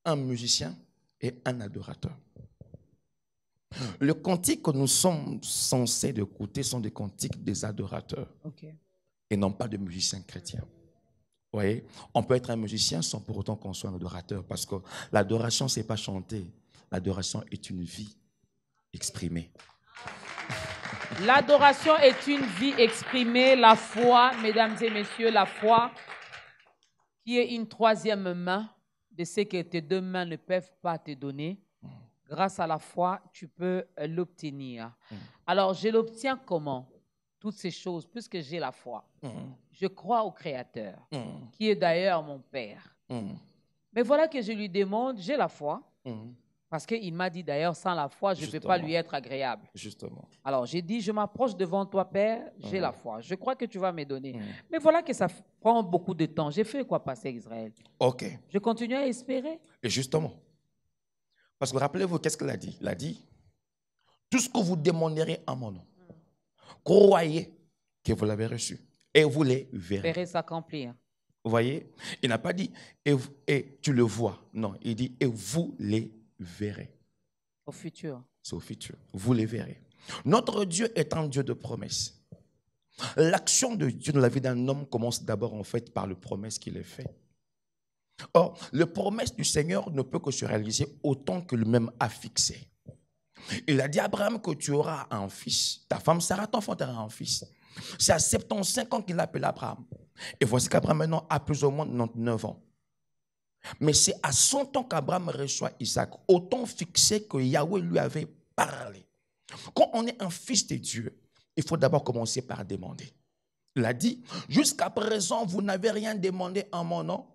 C: un musicien et un adorateur. Les cantiques que nous sommes censés écouter sont des cantiques des adorateurs.
B: Okay.
C: Et non pas de musiciens chrétiens. Vous voyez? On peut être un musicien sans pour autant qu'on soit un adorateur. Parce que l'adoration, ce n'est pas chanter. L'adoration est une vie exprimée.
B: L'adoration est une vie exprimée. La foi, mesdames et messieurs, la foi qui est une troisième main de ce que tes deux mains ne peuvent pas te donner. Grâce à la foi, tu peux l'obtenir. Alors, je l'obtiens comment? Toutes ces choses, puisque j'ai la foi. Je crois au Créateur, qui est d'ailleurs mon Père. Mais voilà que je lui demande, j'ai la foi, parce qu'il m'a dit d'ailleurs, sans la foi, je ne peux pas lui être agréable.
C: Justement.
B: Alors, j'ai dit, je m'approche devant toi, Père, j'ai la foi. Je crois que tu vas me donner. Mais voilà que ça prend beaucoup de temps. J'ai fait quoi, pasteur Israël?
C: Ok.
B: Je continue à espérer.
C: Et justement, parce que rappelez-vous, qu'est-ce qu'il a dit? Il a dit, tout ce que vous demanderez en mon nom, croyez que vous l'avez reçu et vous les verrez.
B: Verrez s'accomplir.
C: Vous voyez? Il n'a pas dit et tu le vois. Non, il dit et vous les verrez.
B: Au futur.
C: C'est au futur. Vous les verrez. Notre Dieu est un Dieu de promesses. L'action de Dieu dans la vie d'un homme commence d'abord en fait par le promesse qu'il est fait. Or, le promesse du Seigneur ne peut que se réaliser autant que lui-même a fixé. Il a dit à Abraham que tu auras un fils. Ta femme Sarah, ton enfant, tu auras un fils. C'est à 75 ans qu'il appelle Abraham. Et voici qu'Abraham maintenant a plus ou moins 99 ans. Mais c'est à 100 ans qu'Abraham reçoit Isaac, au temps fixé que Yahweh lui avait parlé. Quand on est un fils de Dieu, il faut d'abord commencer par demander. Il a dit, jusqu'à présent, vous n'avez rien demandé en mon nom.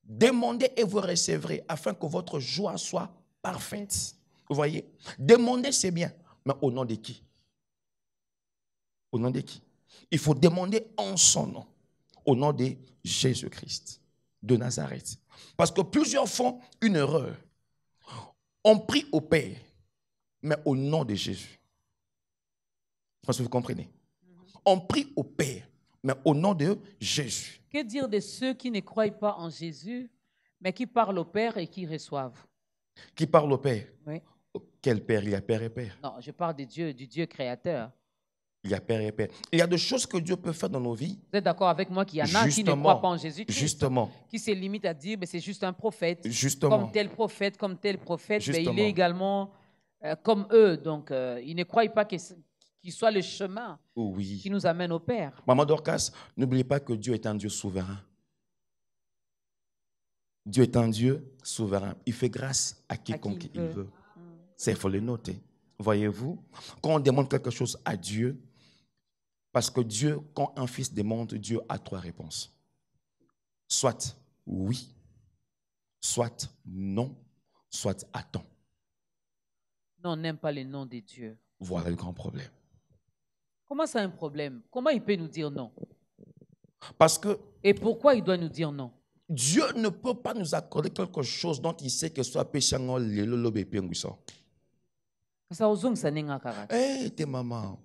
C: Demandez et vous recevrez, afin que votre joie soit parfaite. Vous voyez, demander c'est bien, mais au nom de qui? Au nom de qui? Il faut demander en son nom, au nom de Jésus-Christ de Nazareth. Parce que plusieurs font une erreur. On prie au Père, mais au nom de Jésus. Parce que vous comprenez. On prie au Père, mais au nom de Jésus.
B: Que dire de ceux qui ne croient pas en Jésus, mais qui parlent au Père et qui reçoivent?
C: Qui parle au Père?
B: Oui.
C: Quel Père? Il y a Père et Père.
B: Non, je parle de Dieu, du Dieu créateur.
C: Il y a Père et Père. Il y a des choses que Dieu peut faire dans nos vies.
B: Vous êtes d'accord avec moi qu'il y en a qui ne croient pas en Jésus-Christ?
C: Justement.
B: Qui se limitent à dire, c'est juste un prophète.
C: Justement.
B: Comme tel prophète, comme tel prophète.
C: Justement.
B: Mais il est également comme eux. Donc, ils ne croient pas qu'il soit le chemin
C: Oui.
B: qui nous amène au Père.
C: Maman Dorcas, n'oubliez pas que Dieu est un Dieu souverain. Dieu est un Dieu souverain. Il fait grâce à quiconque il veut. Il faut le noter. Voyez-vous, quand on demande quelque chose à Dieu, parce que Dieu, quand un fils demande, Dieu a 3 réponses. Soit oui, soit non, soit attends.
B: Non, on n'aime pas le nom de Dieu.
C: Voilà le grand problème.
B: Comment c'est un problème? Comment il peut nous dire non?
C: Parce que
B: Et pourquoi il doit nous dire non?
C: Dieu ne peut pas nous accorder quelque chose dont il sait que soit péché en le péché.
B: Ça ozong ça n'est pas.
C: Eh, t'es maman.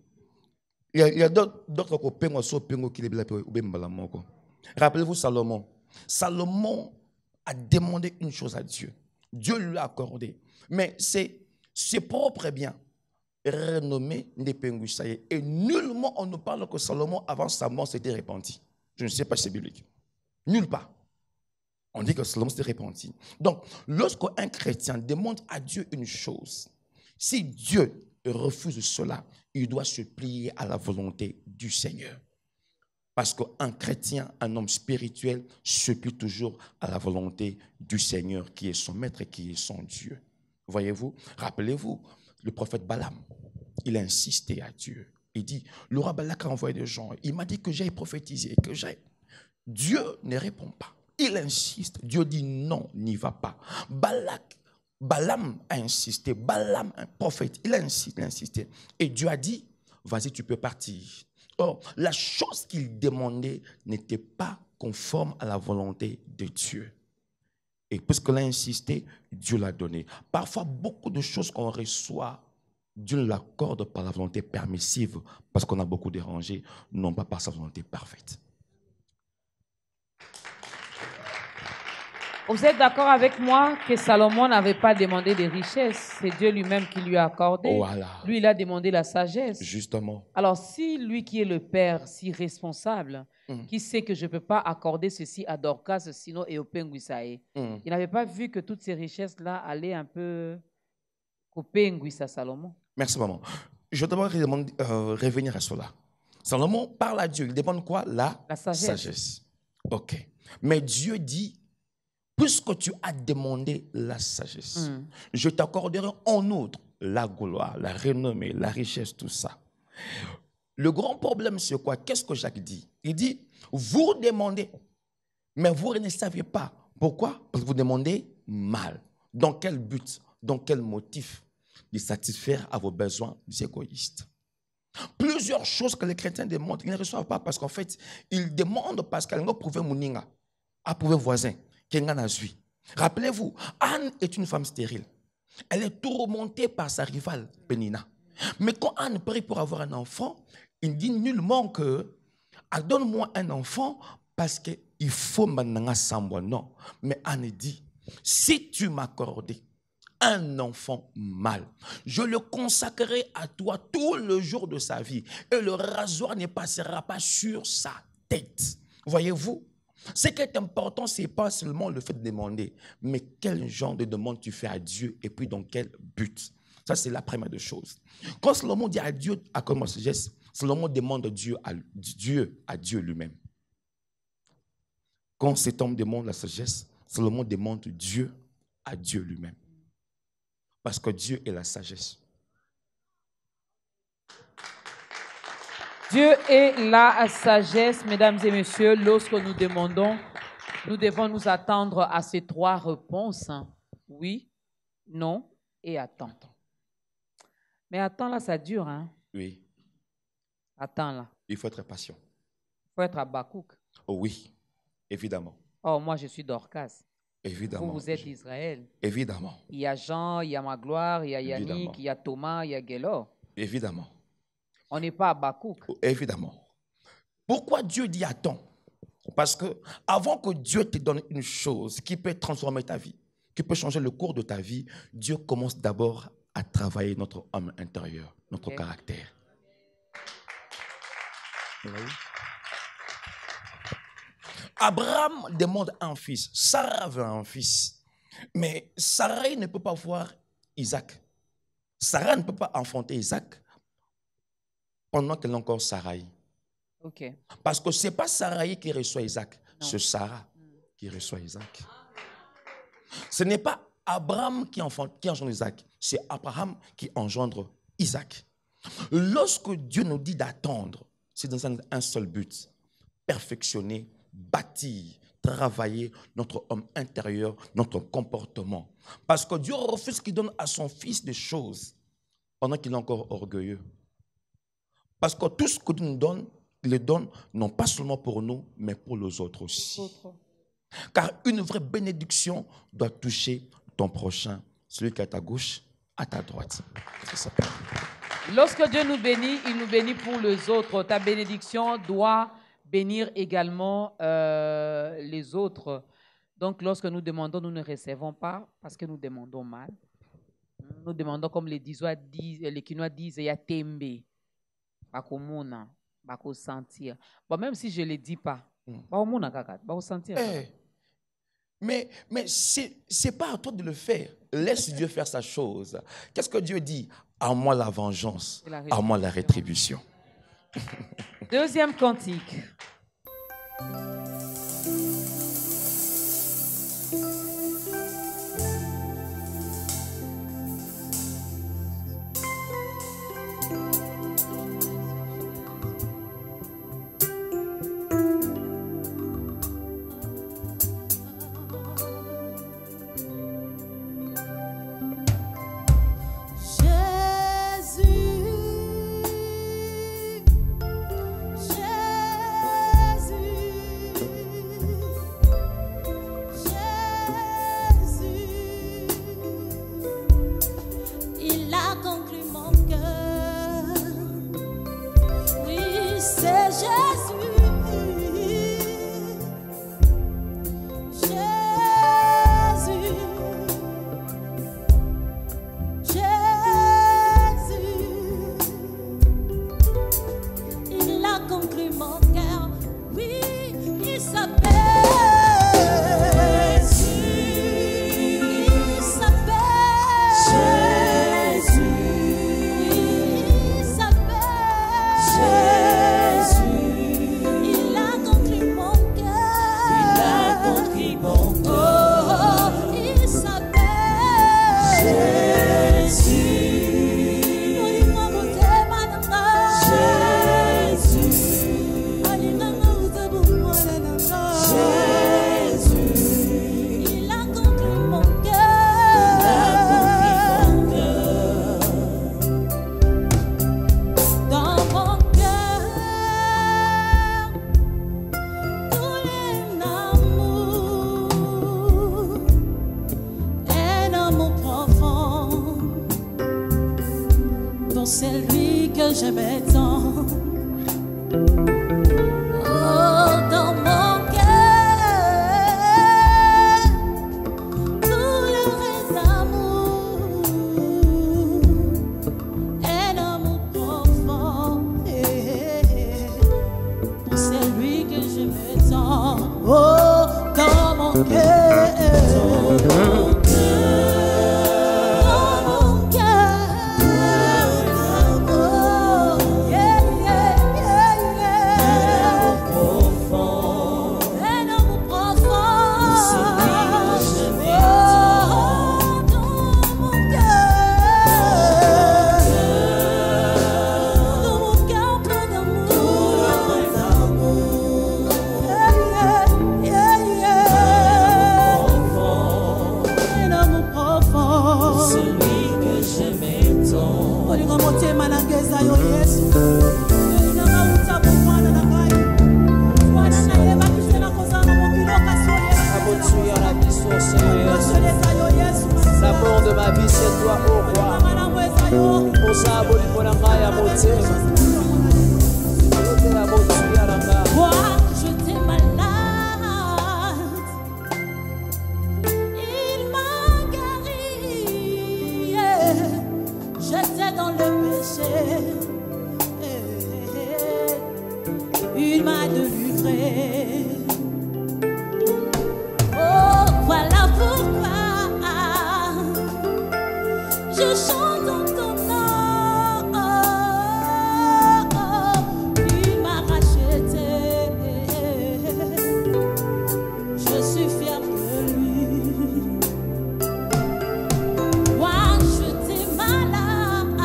C: Il y a d'autres copains qui les rappelez-vous Salomon. Salomon a demandé une chose à Dieu. Dieu lui a accordé. Mais c'est ses propres biens renommés des Pengusaïe. Et nullement on nous parle que Salomon, avant sa mort, s'était repenti. Je ne sais pas si c'est biblique. Nulle part. On dit que Salomon s'était repenti. Donc, lorsqu'un chrétien demande à Dieu une chose, si Dieu refuse cela, il doit se plier à la volonté du Seigneur. Parce qu'un chrétien, un homme spirituel, se plie toujours à la volonté du Seigneur, qui est son maître et qui est son Dieu. Voyez-vous, rappelez-vous, le prophète Balaam, il a insisté à Dieu. Il dit, le roi Balak a envoyé des gens. Il m'a dit que j'aille prophétiser, que j'aille. Dieu ne répond pas. Il insiste. Dieu dit non, n'y va pas. Balaam a insisté. Balaam, un prophète, il a insisté. Et Dieu a dit, vas-y, tu peux partir. Or, la chose qu'il demandait n'était pas conforme à la volonté de Dieu. Et puisqu'il a insisté, Dieu l'a donné. Parfois, beaucoup de choses qu'on reçoit, Dieu l'accorde par la volonté permissive, parce qu'on a beaucoup dérangé, non pas par sa volonté parfaite.
B: Vous êtes d'accord avec moi que Salomon n'avait pas demandé des richesses, c'est Dieu lui-même qui lui a accordé.
C: Voilà.
B: Lui, il a demandé la sagesse.
C: Justement.
B: Alors, si lui qui est le Père, si responsable, qui sait que je ne peux pas accorder ceci à Dorcas, sinon et au Penguissae, il n'avait pas vu que toutes ces richesses-là allaient un peu au Penguissa Salomon.
C: Merci, maman. Je dois revenir à cela. Salomon parle à Dieu. Il demande quoi? La sagesse. OK. Mais Dieu dit, puisque tu as demandé la sagesse, je t'accorderai en outre la gloire, la renommée, la richesse, tout ça. Le grand problème, c'est quoi? Qu'est-ce que Jacques dit? Il dit, vous demandez, mais vous ne savez pas. Pourquoi? Parce que vous demandez mal. Dans quel but? Dans quel motif? De satisfaire à vos besoins égoïstes. Plusieurs choses que les chrétiens demandent, ils ne reçoivent pas parce qu'en fait, ils demandent parce qu'ils ont prouvé mouninga, à prouver voisin. Rappelez-vous, Anne est une femme stérile. Elle est tourmentée par sa rivale, Pénina. Mais quand Anne prie pour avoir un enfant, il dit nullement que donne-moi un enfant parce qu'il faut maintenant s'embrouiller. Non. Mais Anne dit, si tu m'accordes un enfant mâle, je le consacrerai à toi tout le jour de sa vie et le rasoir ne passera pas sur sa tête. Voyez-vous? Ce qui est important, ce n'est pas seulement le fait de demander, mais quel genre de demande tu fais à Dieu et puis dans quel but. Ça, c'est la première des choses. Quand Salomon dit à Dieu, accorde-moi ce geste, Salomon demande Dieu à Dieu lui-même. Quand cet homme demande la sagesse, Salomon demande Dieu à Dieu lui-même. Parce que Dieu est la sagesse.
B: Dieu est la sagesse, mesdames et messieurs. Lorsque nous demandons, nous devons nous attendre à ces 3 réponses. Oui, non et attends. Mais attends là, ça dure. Hein?
C: Oui.
B: Attends là.
C: Il faut être patient.
B: Il faut être à Bakouk.
C: Oh oui, évidemment.
B: Oh, moi je suis Dorcas.
C: Évidemment.
B: Vous êtes Israël.
C: Évidemment.
B: Il y a Jean, il y a Magloire, il y a Yannick,
C: Évidemment.
B: il y a Thomas, il y a Guélor.
C: Évidemment.
B: On n'est pas à Bakouk.
C: Évidemment. Pourquoi Dieu dit attends? Parce que avant que Dieu te donne une chose qui peut transformer ta vie, qui peut changer le cours de ta vie, Dieu commence d'abord à travailler notre homme intérieur, notre caractère. Oui. Abraham demande un fils. Sarah veut un fils. Mais Sarah ne peut pas voir Isaac. Sarah ne peut pas enfanter Isaac pendant qu'elle est encore Sarai.
B: Ok.
C: Parce que ce n'est pas Sarai qui reçoit Isaac, c'est Sarah qui reçoit Isaac. Ce n'est pas Abraham qui engendre Isaac, c'est Abraham qui engendre Isaac. Lorsque Dieu nous dit d'attendre, c'est dans un seul but, perfectionner, bâtir, travailler notre homme intérieur, notre comportement. Parce que Dieu refuse qu'il donne à son fils des choses pendant qu'il est encore orgueilleux. Parce que tout ce que Dieu nous donne, il le donne non pas seulement pour nous, mais pour les autres aussi. Car une vraie bénédiction doit toucher ton prochain, celui qui est à ta gauche, à ta droite. C'est ça.
B: Lorsque Dieu nous bénit, il nous bénit pour les autres. Ta bénédiction doit bénir également les autres. Donc, lorsque nous demandons, nous ne recevons pas parce que nous demandons mal. Nous demandons comme les Quinois disent, il y a tembe, bakomona, bako sentir. Bon, même si je ne le dis pas, bakomona kaka, bako sentir.
C: Mais ce n'est pas à toi de le faire. Laisse Dieu faire sa chose. Qu'est-ce que Dieu dit? À moi la vengeance, à moi la rétribution.
B: Deuxième cantique.
F: Yeah.
D: L'amour de ma vie, c'est toi, ô roi.
F: Moi, j'étais malade, il m'a guéri. J'étais dans le péché, il m'a délivré. Oh, voilà pourquoi je chante en ton nom. Il m'a racheté. Je suis fière de lui. Moi, j'étais malade.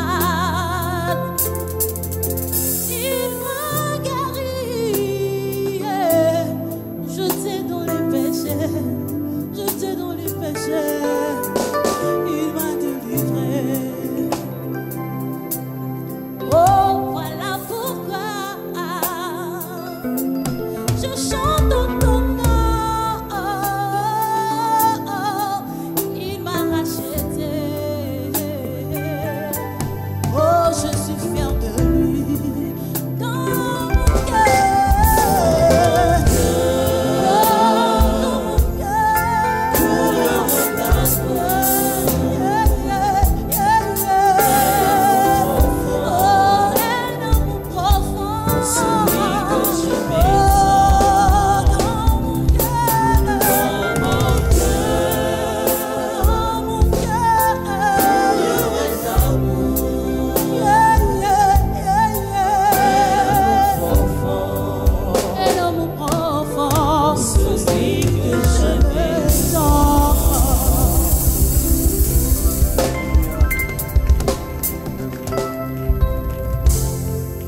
F: Il m'a guéri. J'étais dans les péchés. J'étais dans les péchés. Il m'a délivré. Oh, voilà pourquoi je chante en ton nom. Il m'a racheté. Oh, je suis fière de lui. Dans mon cœur. Dans mon cœur.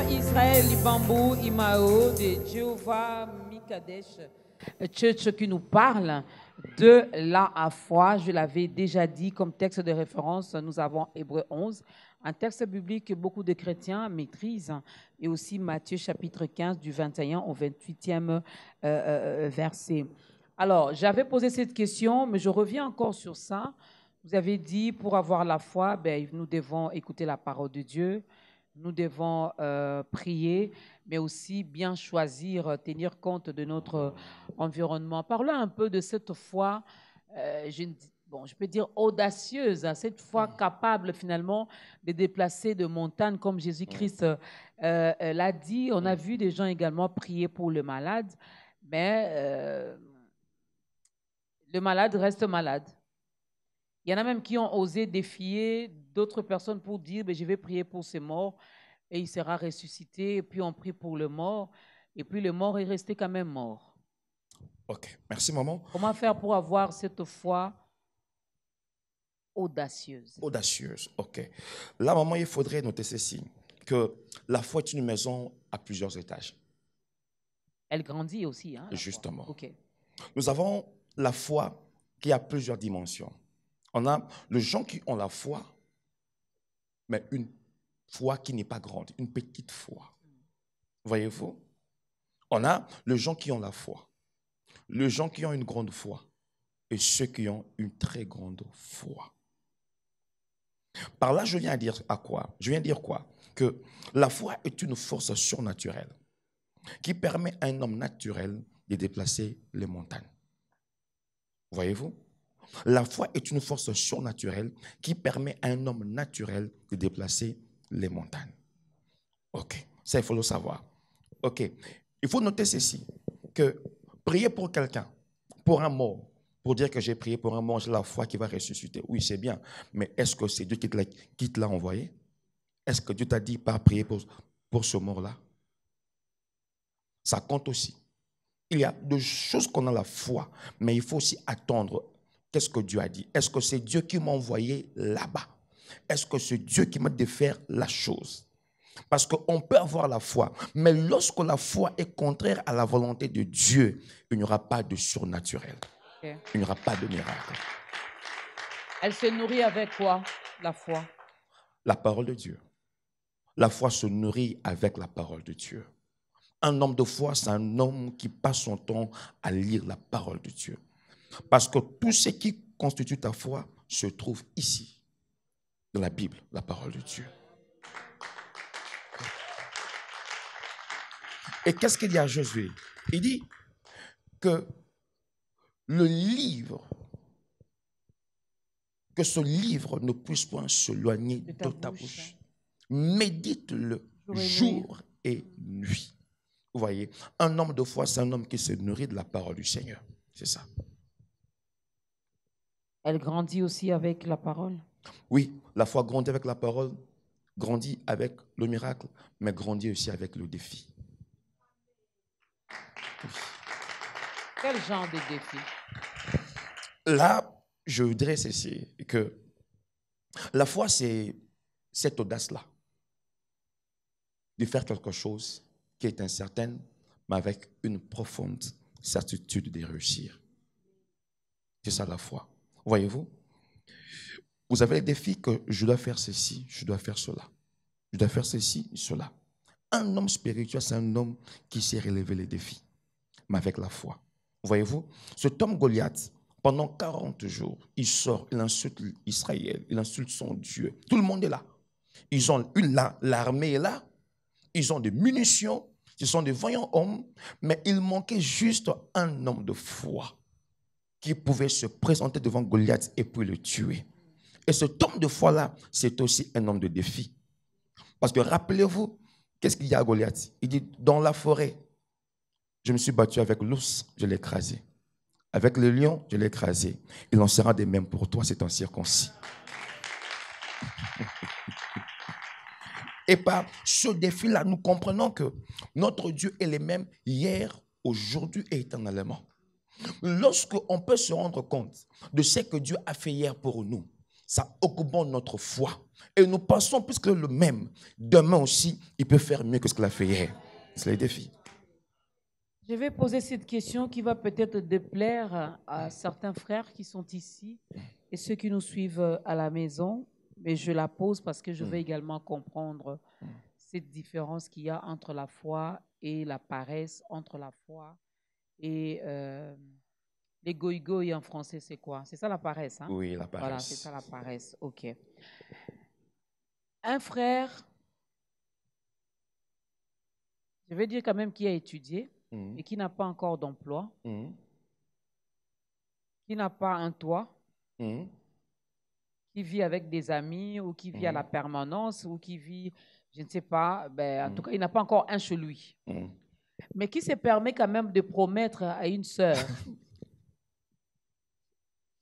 B: Israël Libambou Imao de Jéhovah Mikadesh Church qui nous parle de la foi. Je l'avais déjà dit comme texte de référence, nous avons Hébreux 11, un texte biblique que beaucoup de chrétiens maîtrisent, et aussi Matthieu chapitre 15 du 21 au 28e verset. Alors, j'avais posé cette question, mais je reviens encore sur ça. Vous avez dit, pour avoir la foi, ben, nous devons écouter la parole de Dieu, nous devons prier, mais aussi bien choisir, tenir compte de notre environnement. Parlons un peu de cette foi, je peux dire audacieuse, cette foi capable finalement de déplacer de montagnes, comme Jésus-Christ l'a dit. On a vu des gens également prier pour le malade, mais le malade reste malade. Il y en a même qui ont osé défier d'autres personnes pour dire je vais prier pour ces morts et il sera ressuscité. Et puis on prie pour le mort et puis le mort est resté quand même mort.
C: Ok, merci maman.
B: Comment faire pour avoir cette foi audacieuse?
C: Audacieuse, ok. Là, maman, il faudrait noter ceci, que la foi est une maison à plusieurs étages.
B: Elle grandit aussi, hein?
C: Justement.
B: Ok.
C: Nous avons la foi qui a plusieurs dimensions. On a les gens qui ont la foi, mais une foi qui n'est pas grande, une petite foi. Voyez-vous? On a les gens qui ont la foi, les gens qui ont une grande foi et ceux qui ont une très grande foi. Par là, je viens dire à quoi? Je viens dire quoi? Que la foi est une force surnaturelle qui permet à un homme naturel de déplacer les montagnes. Voyez-vous? La foi est une force surnaturelle qui permet à un homme naturel de déplacer les montagnes. Ok, ça il faut le savoir. Ok, il faut noter ceci, que prier pour quelqu'un, pour un mort, pour dire que j'ai prié pour un mort, j'ai la foi qui va ressusciter. Oui, c'est bien, mais est-ce que c'est Dieu qui te l'a envoyé? Est-ce que Dieu t'a dit pas prier pour ce mort-là? Ça compte aussi. Il y a des choses qu'on a la foi, mais il faut aussi attendre. Qu'est-ce que Dieu a dit? Est-ce que c'est Dieu qui m'a envoyé là-bas? Est-ce que c'est Dieu qui m'a dit de faire la chose? Parce qu'on peut avoir la foi, mais lorsque la foi est contraire à la volonté de Dieu, il n'y aura pas de surnaturel. Okay. Il n'y aura pas de miracle.
B: Elle se nourrit avec quoi, la foi?
C: La parole de Dieu. La foi se nourrit avec la parole de Dieu. Un homme de foi, c'est un homme qui passe son temps à lire la parole de Dieu. Parce que tout ce qui constitue ta foi se trouve ici, dans la Bible, la parole de Dieu. Et qu'est-ce qu'il dit à Josué? Il dit que le livre, que ce livre ne puisse point s'éloigner de ta bouche. Médite-le jour et nuit. Vous voyez, un homme de foi, c'est un homme qui se nourrit de la parole du Seigneur. C'est ça.
B: Elle grandit aussi avec la parole.
C: Oui, la foi grandit avec la parole, grandit avec le miracle, mais grandit aussi avec le défi.
B: Quel genre de défi?
C: Là, je dirais ceci, que la foi, c'est cette audace-là, de faire quelque chose qui est incertaine, mais avec une profonde certitude de réussir. C'est ça la foi. Voyez-vous? Vous avez le défi que je dois faire ceci, je dois faire cela. Je dois faire ceci, cela. Un homme spirituel, c'est un homme qui sait relever les défis, mais avec la foi. Voyez-vous? Cet homme Goliath, pendant 40 jours, il sort, il insulte Israël, il insulte son Dieu. Tout le monde est là. Ils ont l'armée est là, ils ont des munitions, ce sont des vaillants hommes, mais il manquait juste un homme de foi qui pouvait se présenter devant Goliath et puis le tuer. Et cet homme de foi-là, c'est aussi un homme de défi. Parce que rappelez-vous, qu'est-ce qu'il y a à Goliath? Il dit, dans la forêt, je me suis battu avec l'ours, je l'ai écrasé. Avec le lion, je l'ai écrasé. Il en sera de même pour toi, c'est un circoncis. Et par ce défi-là, nous comprenons que notre Dieu est le même hier, aujourd'hui et éternellement. Lorsqu'on peut se rendre compte de ce que Dieu a fait hier pour nous, ça augmente notre foi. Et nous pensons, puisque le même, demain aussi, il peut faire mieux que ce qu'il a fait hier. C'est le défi.
B: Je vais poser cette question qui va peut-être déplaire à certains frères qui sont ici et ceux qui nous suivent à la maison, mais je la pose parce que je veux également comprendre cette différence qu'il y a entre la foi et la paresse, entre la foi et les goï-goï en français, c'est quoi? C'est ça la paresse, hein?
C: Oui, la paresse.
B: Voilà, c'est ça la paresse, ok. Un frère, je vais dire quand même qui a étudié, et qui n'a pas encore d'emploi, qui n'a pas un toit, qui vit avec des amis ou qui vit à la permanence ou qui vit, je ne sais pas, en tout cas, il n'a pas encore un chez lui. Mais qui se permet quand même de promettre à une sœur.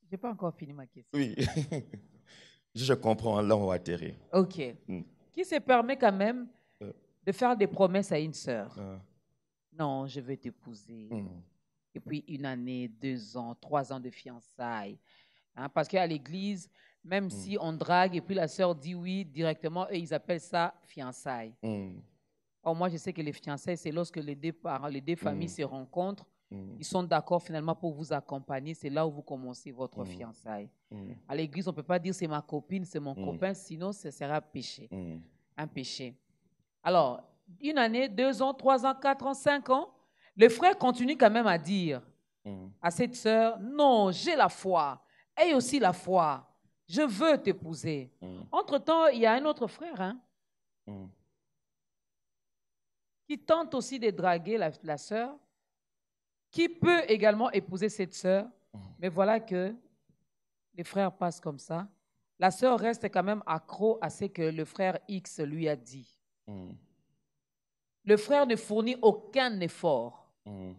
B: Je n'ai pas encore fini ma question.
C: Oui, je comprends, là on va atterrir.
B: Ok. Qui se permet quand même de faire des promesses à une sœur. Non, je vais t'épouser. Et puis 1 année, 2 ans, 3 ans de fiançailles. Hein, parce qu'à l'église, même si on drague et puis la sœur dit oui directement, eux, ils appellent ça fiançailles. Or, moi, je sais que les fiançailles, c'est lorsque les deux parents, les deux familles se rencontrent, ils sont d'accord finalement pour vous accompagner. C'est là où vous commencez votre fiançaille. À l'église, on ne peut pas dire c'est ma copine, c'est mon copain, sinon ce sera péché. Un péché. Alors, 1 année, 2 ans, 3 ans, 4 ans, 5 ans, le frère continue quand même à dire à cette sœur, non, j'ai la foi, aie aussi la foi, je veux t'épouser. Entre-temps, il y a un autre frère qui tente aussi de draguer la sœur, qui peut également épouser cette sœur, mais voilà que les frères passent comme ça. La sœur reste quand même accro à ce que le frère X lui a dit. Le frère ne fournit aucun effort. Il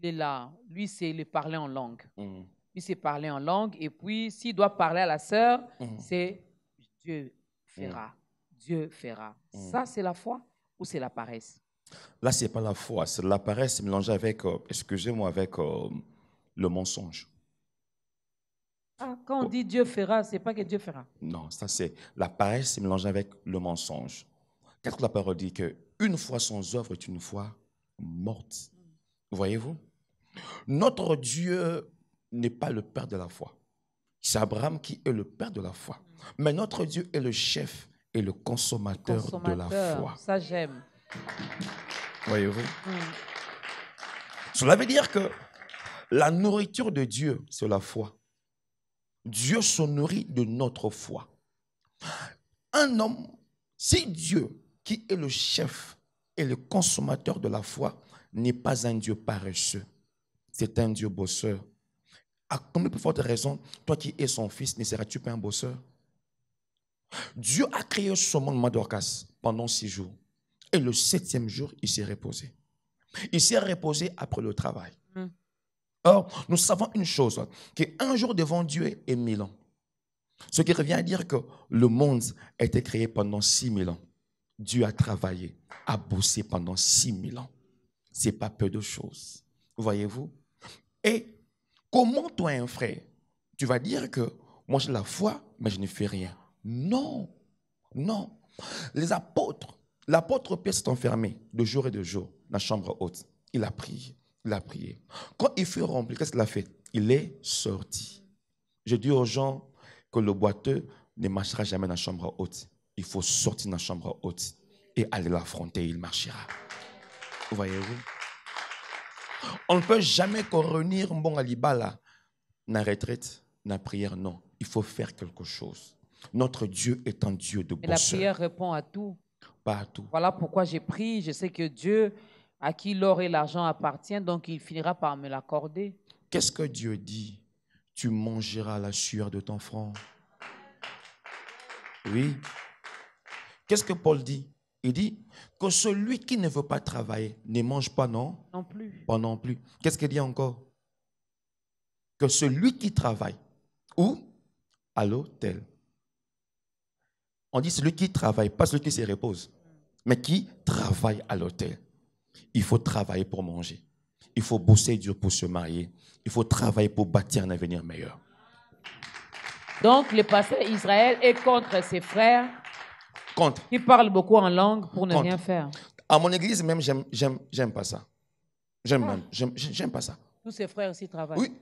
B: est là. Lui, c'est le parler en langue. Lui, c'est parler en langue. Et puis, s'il doit parler à la sœur, c'est Dieu fera. Dieu fera. Ça, c'est la foi ou c'est la paresse?
C: Là, ce n'est pas la foi, c'est la paresse mélangée avec, excusez-moi, avec le mensonge.
B: Ah, quand on dit Dieu fera, ce n'est pas que Dieu fera.
C: Non, ça c'est la paresse mélangée avec le mensonge. Qu'est-ce que la parole dit? Qu'une foi sans œuvre est une foi morte. Voyez-vous? Notre Dieu n'est pas le père de la foi. C'est Abraham qui est le père de la foi. Mais notre Dieu est le chef et le consommateur de la foi.
B: Ça, j'aime.
C: Voyez-vous? Cela veut dire que la nourriture de Dieu, c'est la foi. Dieu se nourrit de notre foi. Un homme, si Dieu, qui est le chef et le consommateur de la foi, n'est pas un Dieu paresseux, c'est un Dieu bosseur. À combien plus forte raison, toi qui es son fils, ne seras-tu pas un bosseur? Dieu a créé ce monde Madorcas pendant 6 jours. Et le 7e jour, il s'est reposé. Il s'est reposé après le travail. Or, nous savons une chose, qu'un jour devant Dieu est 1000 ans. Ce qui revient à dire que le monde a été créé pendant 6000 ans. Dieu a travaillé, a bossé pendant 6000 ans. Ce n'est pas peu de choses. Voyez-vous? Et comment toi, un frère, tu vas dire que moi j'ai la foi, mais je ne fais rien? Non, non. Les apôtres, l'apôtre Pierre s'est enfermé de jour et de jour dans la chambre haute. Il a prié, il a prié. Quand il fut rempli, qu'est-ce qu'il a fait? Il est sorti. Je dis aux gens que le boiteux ne marchera jamais dans la chambre haute. Il faut sortir dans la chambre haute et aller l'affronter, il marchera. Voyez-vous? On ne peut jamais revenir bon à l'ibala, na retraite, na prière, non. Il faut faire quelque chose. Notre Dieu est un Dieu de bosseur.
B: Et la prière répond à tout.
C: Pas à tout.
B: Voilà pourquoi j'ai pris. Je sais que Dieu, à qui l'or et l'argent appartiennent, donc il finira par me l'accorder.
C: Qu'est-ce que Dieu dit? Tu mangeras la sueur de ton front. Oui. Qu'est-ce que Paul dit? Il dit que celui qui ne veut pas travailler ne mange pas, non?
B: Non plus.
C: Pas non plus. Qu'est-ce qu'il dit encore? Que celui qui travaille, où? À l'hôtel. On dit celui qui travaille, pas celui qui se repose, mais qui travaille à l'hôtel. Il faut travailler pour manger. Il faut bosser dur pour se marier. Il faut travailler pour bâtir un avenir meilleur.
B: Donc, le pasteur Israël est contre ses frères
C: Contre.
B: qui parlent beaucoup en langue pour ne
C: Contre.
B: rien faire.
C: À mon église même, j'aime pas ça. J'aime pas ça.
B: Tous ses frères ici travaillent.
C: Oui,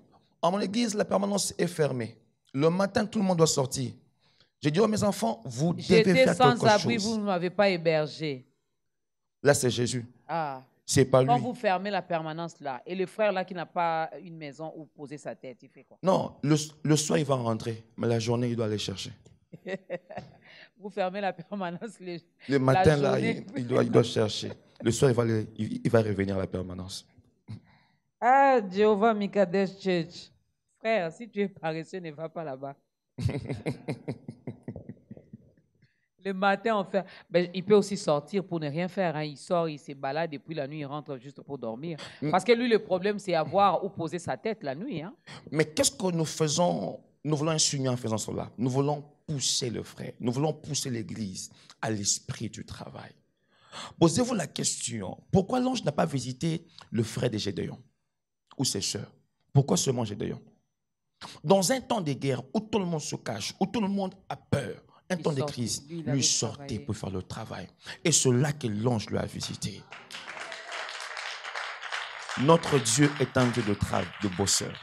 C: à mon église, la permanence est fermée. Le matin, tout le monde doit sortir. J'ai dit, oh mes enfants, vous devez faire quelque chose.
B: J'étais sans abri, vous ne m'avez pas hébergé.
C: Là, c'est Jésus.
B: Ah.
C: C'est pas lui.
B: Quand vous fermez la permanence là, et le frère là qui n'a pas une maison où poser sa tête, il fait quoi?
C: Non, le soir, il va rentrer, mais la journée, il doit aller chercher.
B: Vous fermez la permanence
C: le matin, là,
B: journée.
C: il doit chercher. Le soir, il va revenir à la permanence.
B: Ah, Jéhovah Mikadesh Church. Frère, si tu es paresseux, ne va pas là-bas. Le matin, ben, il peut aussi sortir pour ne rien faire. Hein. Il sort, il se balade, et puis la nuit, il rentre juste pour dormir. Parce que lui, le problème, c'est avoir où poser sa tête la nuit. Hein.
C: Mais qu'est-ce que nous faisons? Nous voulons insinuer en faisant cela. Nous voulons pousser le frère. Nous voulons pousser l'Église à l'esprit du travail. Posez-vous la question, pourquoi l'ange n'a pas visité le frère de Gédéon ou ses sœurs? Pourquoi seulement Gédéon? Dans un temps de guerre où tout le monde se cache, où tout le monde a peur, un temps de crise, lui sortait pour faire le travail. Et c'est là que l'ange lui a visité. Notre Dieu est un Dieu de bosseur.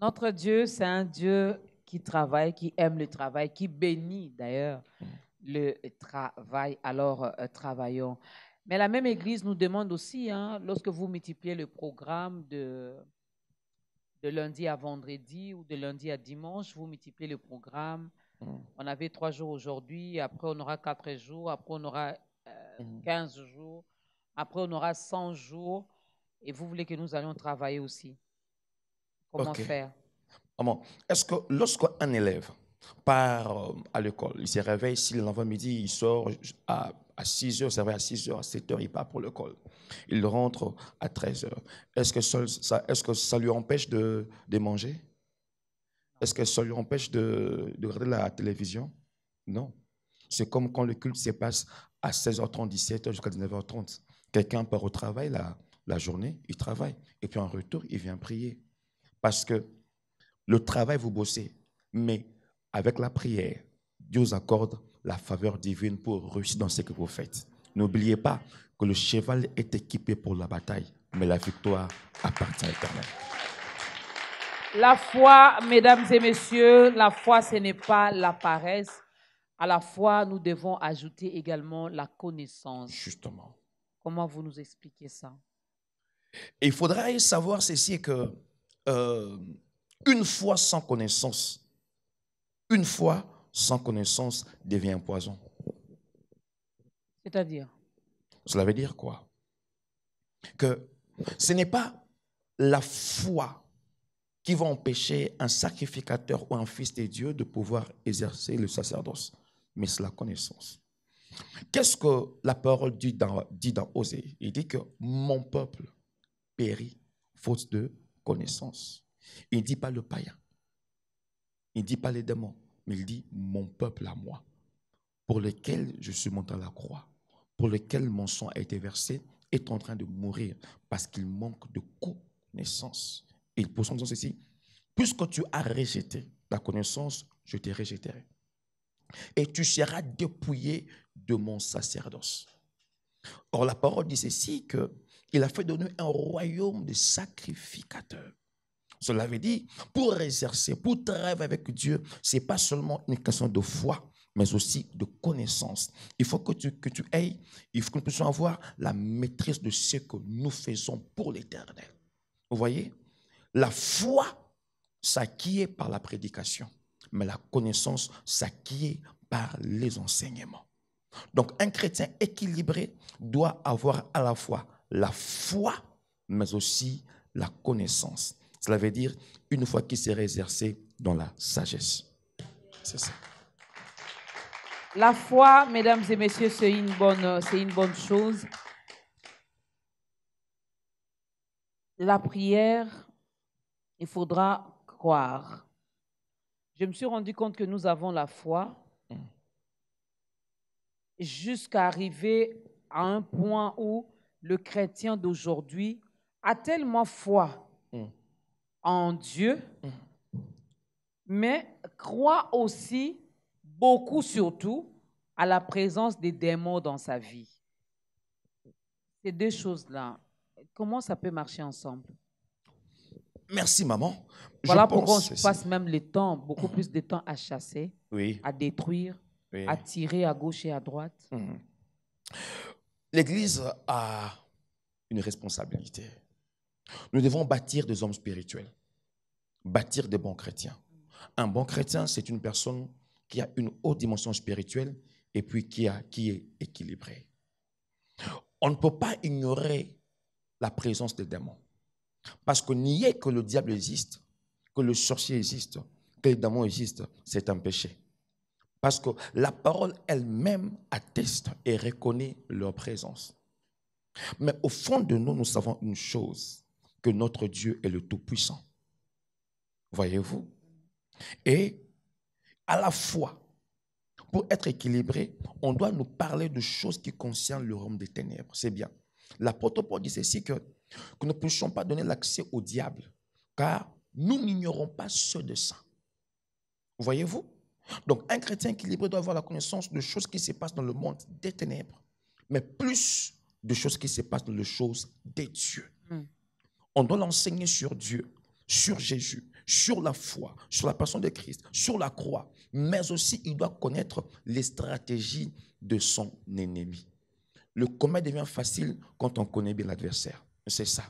B: Notre Dieu, c'est un Dieu qui travaille, qui aime le travail, qui bénit d'ailleurs le travail. Alors, travaillons. Mais la même Église nous demande aussi, hein, lorsque vous multipliez le programme de lundi à vendredi ou de lundi à dimanche, vous multipliez le programme. On avait 3 jours aujourd'hui, après on aura 4 jours, après on aura 15 jours, après on aura 100 jours. Et vous voulez que nous allions travailler aussi. Comment faire?
C: Est-ce que lorsqu'un élève part à l'école, il se réveille, s'il l'envoie midi, il sort à 6 heures, ça va à 6 heures, à 7 heures, il part pour l'école. Il rentre à 13 heures. Est-ce que ça lui empêche de manger? Est-ce que ça lui empêche de regarder la télévision? Non. C'est comme quand le culte se passe à 16h30, 17h jusqu'à 19h30. Quelqu'un part au travail la journée, il travaille. Et puis en retour, il vient prier. Parce que le travail, vous bossez. Mais avec la prière, Dieu vous accorde la faveur divine pour réussir dans ce que vous faites. N'oubliez pas que le cheval est équipé pour la bataille, mais la victoire appartient à l'Éternel.
B: La foi, mesdames et messieurs, la foi, ce n'est pas la paresse. À la foi, nous devons ajouter également la connaissance.
C: Justement.
B: Comment vous nous expliquez ça?
C: Et il faudra savoir ceci que une foi sans connaissance devient un poison.
B: C'est-à-dire?
C: Cela veut dire quoi? Que ce n'est pas la foi qui va empêcher un sacrificateur ou un fils de Dieu de pouvoir exercer le sacerdoce, mais c'est la connaissance. Qu'est-ce que la parole dit dans Osée? Il dit que mon peuple périt faute de connaissance. Il ne dit pas le païen, il ne dit pas les démons, mais il dit mon peuple à moi, pour lequel je suis monté à la croix, pour lequel mon sang a été versé, est en train de mourir parce qu'il manque de connaissance. Et il pose en disant ceci: puisque tu as rejeté la connaissance, je te rejetterai. Et tu seras dépouillé de mon sacerdoce. Or, la parole dit ceci, qu'il a fait de nous un royaume de sacrificateurs. Cela veut dire, pour exercer, pour travailler avec Dieu, ce n'est pas seulement une question de foi, mais aussi de connaissance. Il faut que tu aies, il faut que nous puissions avoir la maîtrise de ce que nous faisons pour l'Éternel. Vous voyez, la foi s'acquiert par la prédication, mais la connaissance s'acquiert par les enseignements. Donc, un chrétien équilibré doit avoir à la fois la foi, mais aussi la connaissance. Cela veut dire une foi qui sera exercée dans la sagesse. C'est ça.
B: La foi, mesdames et messieurs, c'est une bonne chose. La prière, il faudra croire. Je me suis rendu compte que nous avons la foi jusqu'à arriver à un point où le chrétien d'aujourd'hui a tellement foi en Dieu, mais croit aussi beaucoup surtout à la présence des démons dans sa vie. Ces deux choses-là, comment ça peut marcher ensemble?
C: Merci, maman.
B: Voilà pourquoi on passe même le temps, beaucoup plus de temps à chasser,
C: oui,
B: à détruire,
C: oui,
B: à tirer à gauche et à droite.
C: L'Église a une responsabilité. Nous devons bâtir des hommes spirituels, bâtir des bons chrétiens. Un bon chrétien, c'est une personne qui a une haute dimension spirituelle et puis qui est équilibrée. On ne peut pas ignorer la présence des démons. Parce que nier que le diable existe, que le sorcier existe, que les démons existent, c'est un péché. Parce que la parole elle-même atteste et reconnaît leur présence. Mais au fond de nous, nous savons une chose, que notre Dieu est le Tout-Puissant. Voyez-vous? Et à la fois, pour être équilibré, on doit nous parler de choses qui concernent le royaume des ténèbres. C'est bien. L'apôtre Paul dit ceci, que nous ne puissions pas donner l'accès au diable, car nous n'ignorons pas ceux de ça. Voyez-vous? Donc, un chrétien équilibré doit avoir la connaissance de choses qui se passent dans le monde des ténèbres, mais plus de choses qui se passent dans les choses des dieux. On doit l'enseigner sur Dieu, sur Jésus, sur la foi, sur la personne de Christ, sur la croix, mais aussi il doit connaître les stratégies de son ennemi. Le combat devient facile quand on connaît bien l'adversaire. C'est ça.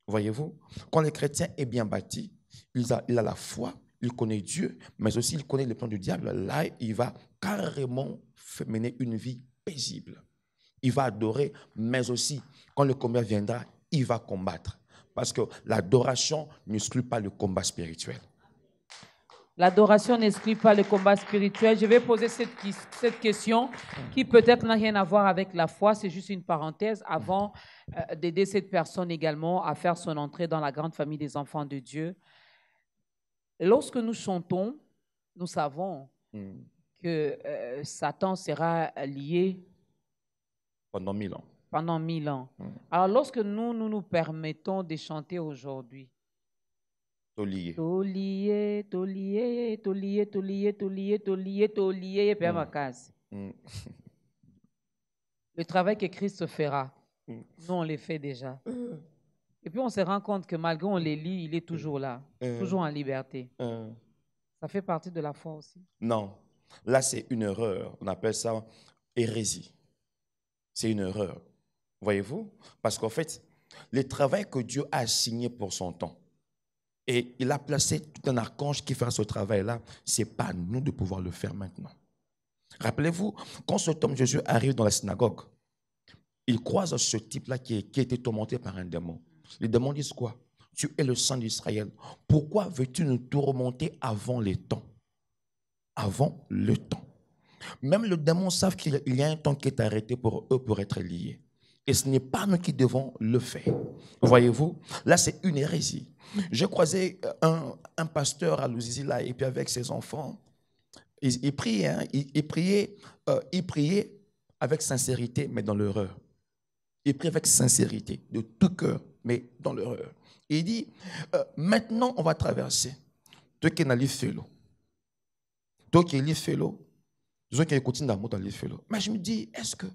C: Voyez-vous? Quand le chrétien est bien bâti, il a la foi, il connaît Dieu, mais aussi il connaît le plan du diable. Là, il va carrément mener une vie paisible. Il va adorer, mais aussi, quand le combat viendra, il va combattre. Parce que l'adoration n'exclut pas le combat spirituel.
B: L'adoration n'exclut pas le combat spirituel. Je vais poser cette question qui peut-être n'a rien à voir avec la foi. C'est juste une parenthèse avant d'aider cette personne également à faire son entrée dans la grande famille des enfants de Dieu. Lorsque nous chantons, nous savons que Satan sera lié
C: pendant 1000 ans.
B: Pendant 1000 ans. Alors, lorsque nous permettons de chanter aujourd'hui,
C: Tolié.
B: Tolié, tolié, tolié, tolié, tolié, tolié, tolié, Père Macaz. Le travail que Christ fera, nous, on le fait déjà. Et puis, on se rend compte que malgré on les lit, il est toujours là, toujours en liberté. Ça fait partie de la foi aussi?
C: Non. Là, c'est une erreur. On appelle ça hérésie. C'est une erreur. Voyez-vous? Parce qu'en fait, le travail que Dieu a assigné pour son temps, et il a placé tout un archange qui fera ce travail-là, ce n'est pas à nous de pouvoir le faire maintenant. Rappelez-vous, quand cet homme Jésus arrive dans la synagogue, il croise ce type-là qui a été tourmenté par un démon. Les démons disent quoi? Tu es le sang d'Israël. Pourquoi veux-tu nous tourmenter avant les temps? Avant le temps. Même les démons savent qu'il y a un temps qui est arrêté pour eux pour être liés. Et ce n'est pas nous qui devons le faire. Voyez-vous? Là, c'est une hérésie. J'ai croisé un pasteur à Louzizi, là, et puis avec ses enfants, il priait, hein, il priait avec sincérité, mais dans l'erreur. Il prie avec sincérité, de tout cœur, mais dans l'erreur. Il dit, maintenant, on va traverser. Toi qui es dans l'île, toi qui es l'île, toi qui continues dans l'île. Mais je me dis, est-ce que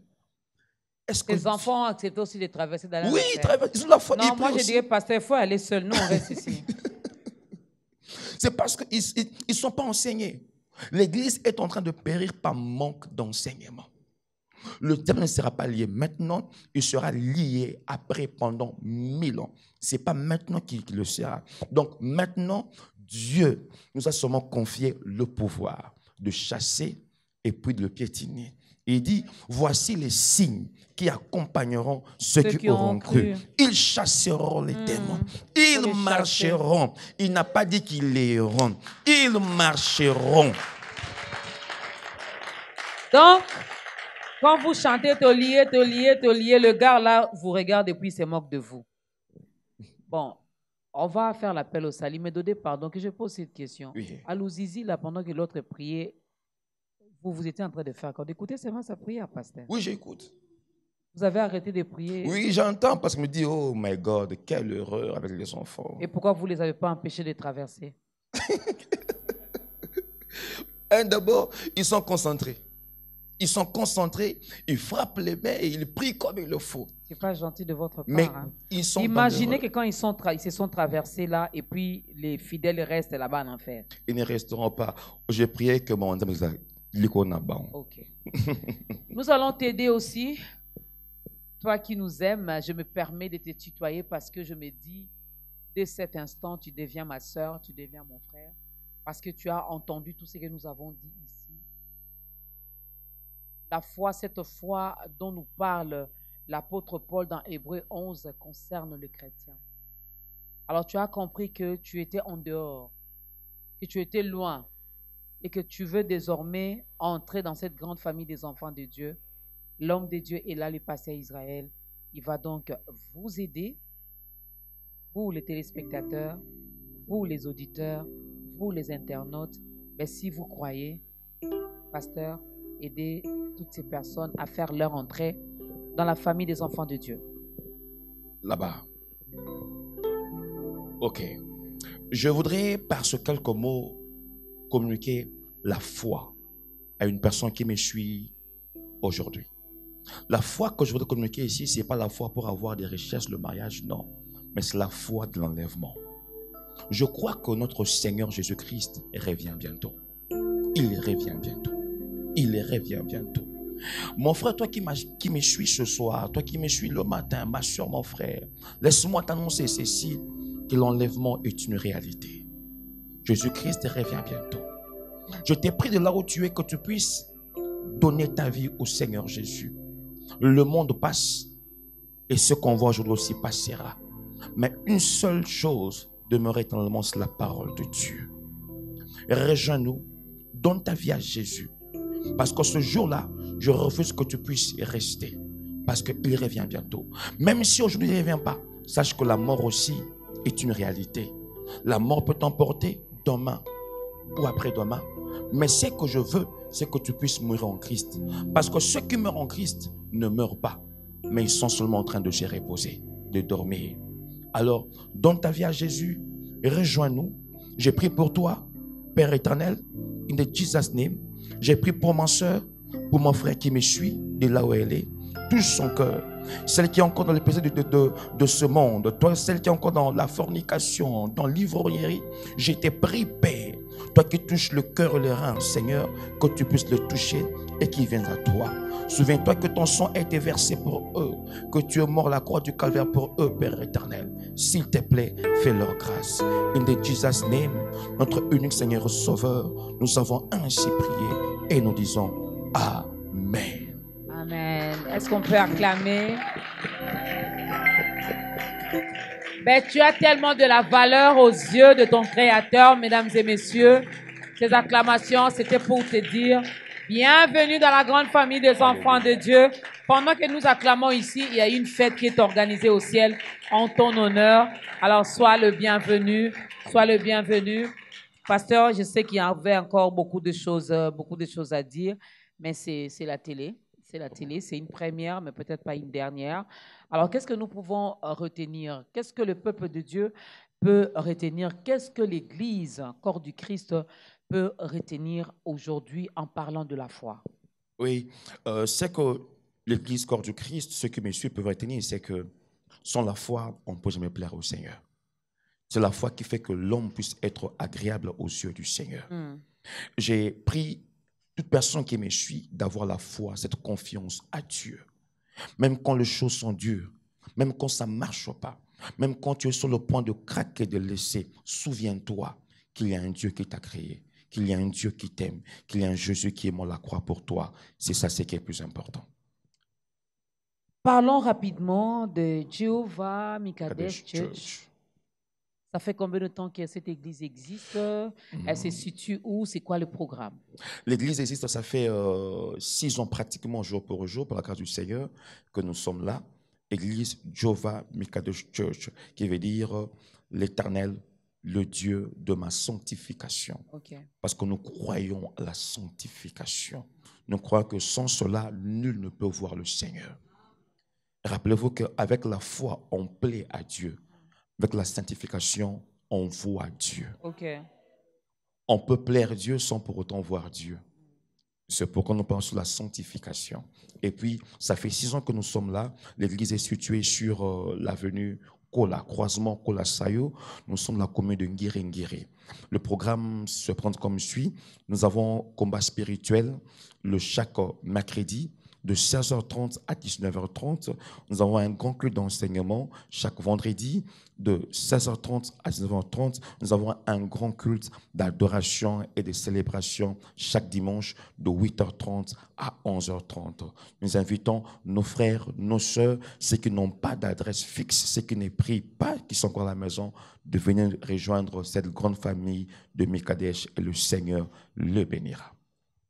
B: les enfants ont accepté aussi de traverser dans la
C: Oui, ils traversent. Ils ont la foi.
B: Non, moi je dirais, pasteur, il faut aller seul. Nous, on reste ici.
C: C'est parce qu'ils ne sont pas enseignés. L'Église est en train de périr par manque d'enseignement. Le diable ne sera pas lié maintenant, il sera lié après pendant 1000 ans. Ce n'est pas maintenant qu'il le sera. Donc maintenant, Dieu nous a seulement confié le pouvoir de chasser et puis de le piétiner. Il dit, voici les signes qui accompagneront ceux qui auront cru. Ils chasseront les démons. Ils marcheront. Il n'a pas dit qu'ils iront. Ils marcheront.
B: Donc, quand vous chantez Tolié, Tolié, Tolié, le gars là vous regarde et puis il se moque de vous. Bon, on va faire l'appel au salut, mais donnez pardon que je pose cette question.
C: Oui.
B: À Louzizi, là, pendant que l'autre priait, vous étiez en train de faire quoi? D'écouter seulement sa prière, pasteur.
C: Oui, j'écoute.
B: Vous avez arrêté de prier.
C: Oui, j'entends parce que je me dis, oh my God, quelle erreur avec les enfants.
B: Et pourquoi vous ne les avez pas empêchés de traverser?
C: D'abord, ils sont concentrés. Ils sont concentrés, ils frappent les mains et ils prient comme il le faut.
B: C'est pas gentil de votre part.
C: Mais
B: hein.
C: ils sont
B: Imaginez que quand ils se sont traversés là et puis les fidèles restent là-bas en enfer.
C: Ils ne resteront pas. J'ai prié que mon âme
B: Ok. Nous allons t'aider aussi. Toi qui nous aimes, je me permets de te tutoyer parce que je me dis, dès cet instant, tu deviens ma soeur, tu deviens mon frère, parce que tu as entendu tout ce que nous avons dit ici. La foi, cette foi dont nous parle l'apôtre Paul dans Hébreux 11 concerne le chrétien. Alors tu as compris que tu étais en dehors, que tu étais loin et que tu veux désormais entrer dans cette grande famille des enfants de Dieu. L'homme de Dieu est là, le pasteur Israël. Il va donc vous aider, vous les téléspectateurs, vous les auditeurs, vous les internautes. Mais si vous croyez, pasteur, aidez toutes ces personnes à faire leur entrée dans la famille des enfants de Dieu.
C: Là-bas. Ok. Je voudrais, par ce quelques mots, communiquer la foi à une personne qui me suit aujourd'hui. La foi que je voudrais communiquer ici, ce n'est pas la foi pour avoir des richesses, le mariage, non. Mais c'est la foi de l'enlèvement. Je crois que notre Seigneur Jésus-Christ revient bientôt. Il revient bientôt. Il revient bientôt. Mon frère, toi qui me suis ce soir, toi qui me suis le matin, ma soeur, mon frère, laisse-moi t'annoncer ceci, que l'enlèvement est une réalité. Jésus-Christ revient bientôt. Je t'ai pris de là où tu es que tu puisses donner ta vie au Seigneur Jésus. Le monde passe et ce qu'on voit aujourd'hui aussi passera. Mais une seule chose demeure éternellement, c'est la parole de Dieu. Rejoins-nous, donne ta vie à Jésus. Parce que ce jour-là, je refuse que tu puisses y rester. Parce qu'il revient bientôt. Même si aujourd'hui il ne revient pas, sache que la mort aussi est une réalité. La mort peut t'emporter demain ou après-demain. Mais ce que je veux, c'est que tu puisses mourir en Christ. Parce que ceux qui meurent en Christ ne meurent pas. Mais ils sont seulement en train de se reposer, de dormir. Alors, donne ta vie à Jésus. Rejoins-nous. J'ai prié pour toi, Père éternel, in the Jesus name. J'ai prié pour ma soeur, pour mon frère qui me suit, de là où elle est. Touche son cœur. Celle qui est encore dans les plaisirs de ce monde. Toi, celle qui est encore dans la fornication, dans l'ivrognerie. Je t'ai pris, Père. Toi qui touches le cœur et le rein, Seigneur, que tu puisses le toucher et qu'il vienne à toi. Souviens-toi que ton sang a été versé pour eux, que tu es mort à la croix du calvaire pour eux, Père éternel. S'il te plaît, fais leur grâce. In the Jesus name, notre unique Seigneur Sauveur, nous avons ainsi prié et nous disons Amen.
B: Amen. Est-ce qu'on peut acclamer? Ben, tu as tellement de la valeur aux yeux de ton Créateur, mesdames et messieurs. Ces acclamations, c'était pour te dire bienvenue dans la grande famille des enfants de Dieu. Pendant que nous acclamons ici, il y a une fête qui est organisée au ciel en ton honneur. Alors, sois le bienvenu. Sois le bienvenu. Pasteur, je sais qu'il y avait encore beaucoup de choses à dire, mais c'est la télé. C'est la télé, c'est une première, mais peut-être pas une dernière. Alors, qu'est-ce que nous pouvons retenir? Qu'est-ce que le peuple de Dieu peut retenir? Qu'est-ce que l'Église, corps du Christ, peut retenir aujourd'hui en parlant de la foi?
C: Oui, c'est que l'Église, corps du Christ, ce que messieurs peuvent retenir, c'est que sans la foi, on ne peut jamais plaire au Seigneur. C'est la foi qui fait que l'homme puisse être agréable aux yeux du Seigneur. J'ai pris toute personne qui me suit d'avoir la foi, cette confiance à Dieu. Même quand les choses sont dures, même quand ça ne marche pas, même quand tu es sur le point de craquer, de laisser, souviens-toi qu'il y a un Dieu qui t'a créé, qu'il y a un Dieu qui t'aime, qu'il y a un Jésus qui est mort à la croix pour toi. C'est ça, c'est qui est le plus important.
B: Parlons rapidement de Jehovah Mikadesh Church. Ça fait combien de temps que cette église existe? Elle se situe où? C'est quoi le programme?
C: L'église existe, ça fait 6 ans pratiquement jour pour jour, par la grâce du Seigneur, que nous sommes là. Église Jehovah Mikadesh Church, qui veut dire l'Éternel, le Dieu de ma sanctification. Parce que nous croyons à la sanctification. Nous croyons que sans cela, nul ne peut voir le Seigneur. Rappelez-vous qu'avec la foi, on plaît à Dieu. Avec la sanctification, on voit Dieu. On peut plaire à Dieu sans pour autant voir Dieu. C'est pourquoi nous parlons sur la sanctification. Et puis, ça fait 6 ans que nous sommes là. L'église est située sur l'avenue Kola, croisement Kola-Sayo. Nous sommes dans la commune de Ngiri-Ngiri. Le programme se prend comme suit. Nous avons combat spirituel chaque mercredi, de 16h30 à 19h30. Nous avons un grand culte d'enseignement chaque vendredi de 16h30 à 19h30. Nous avons un grand culte d'adoration et de célébration chaque dimanche de 8h30 à 11h30. Nous invitons nos frères, nos sœurs, ceux qui n'ont pas d'adresse fixe, ceux qui ne prient pas, qui sont encore à la maison, de venir rejoindre cette grande famille de Mikadesh et le Seigneur le bénira.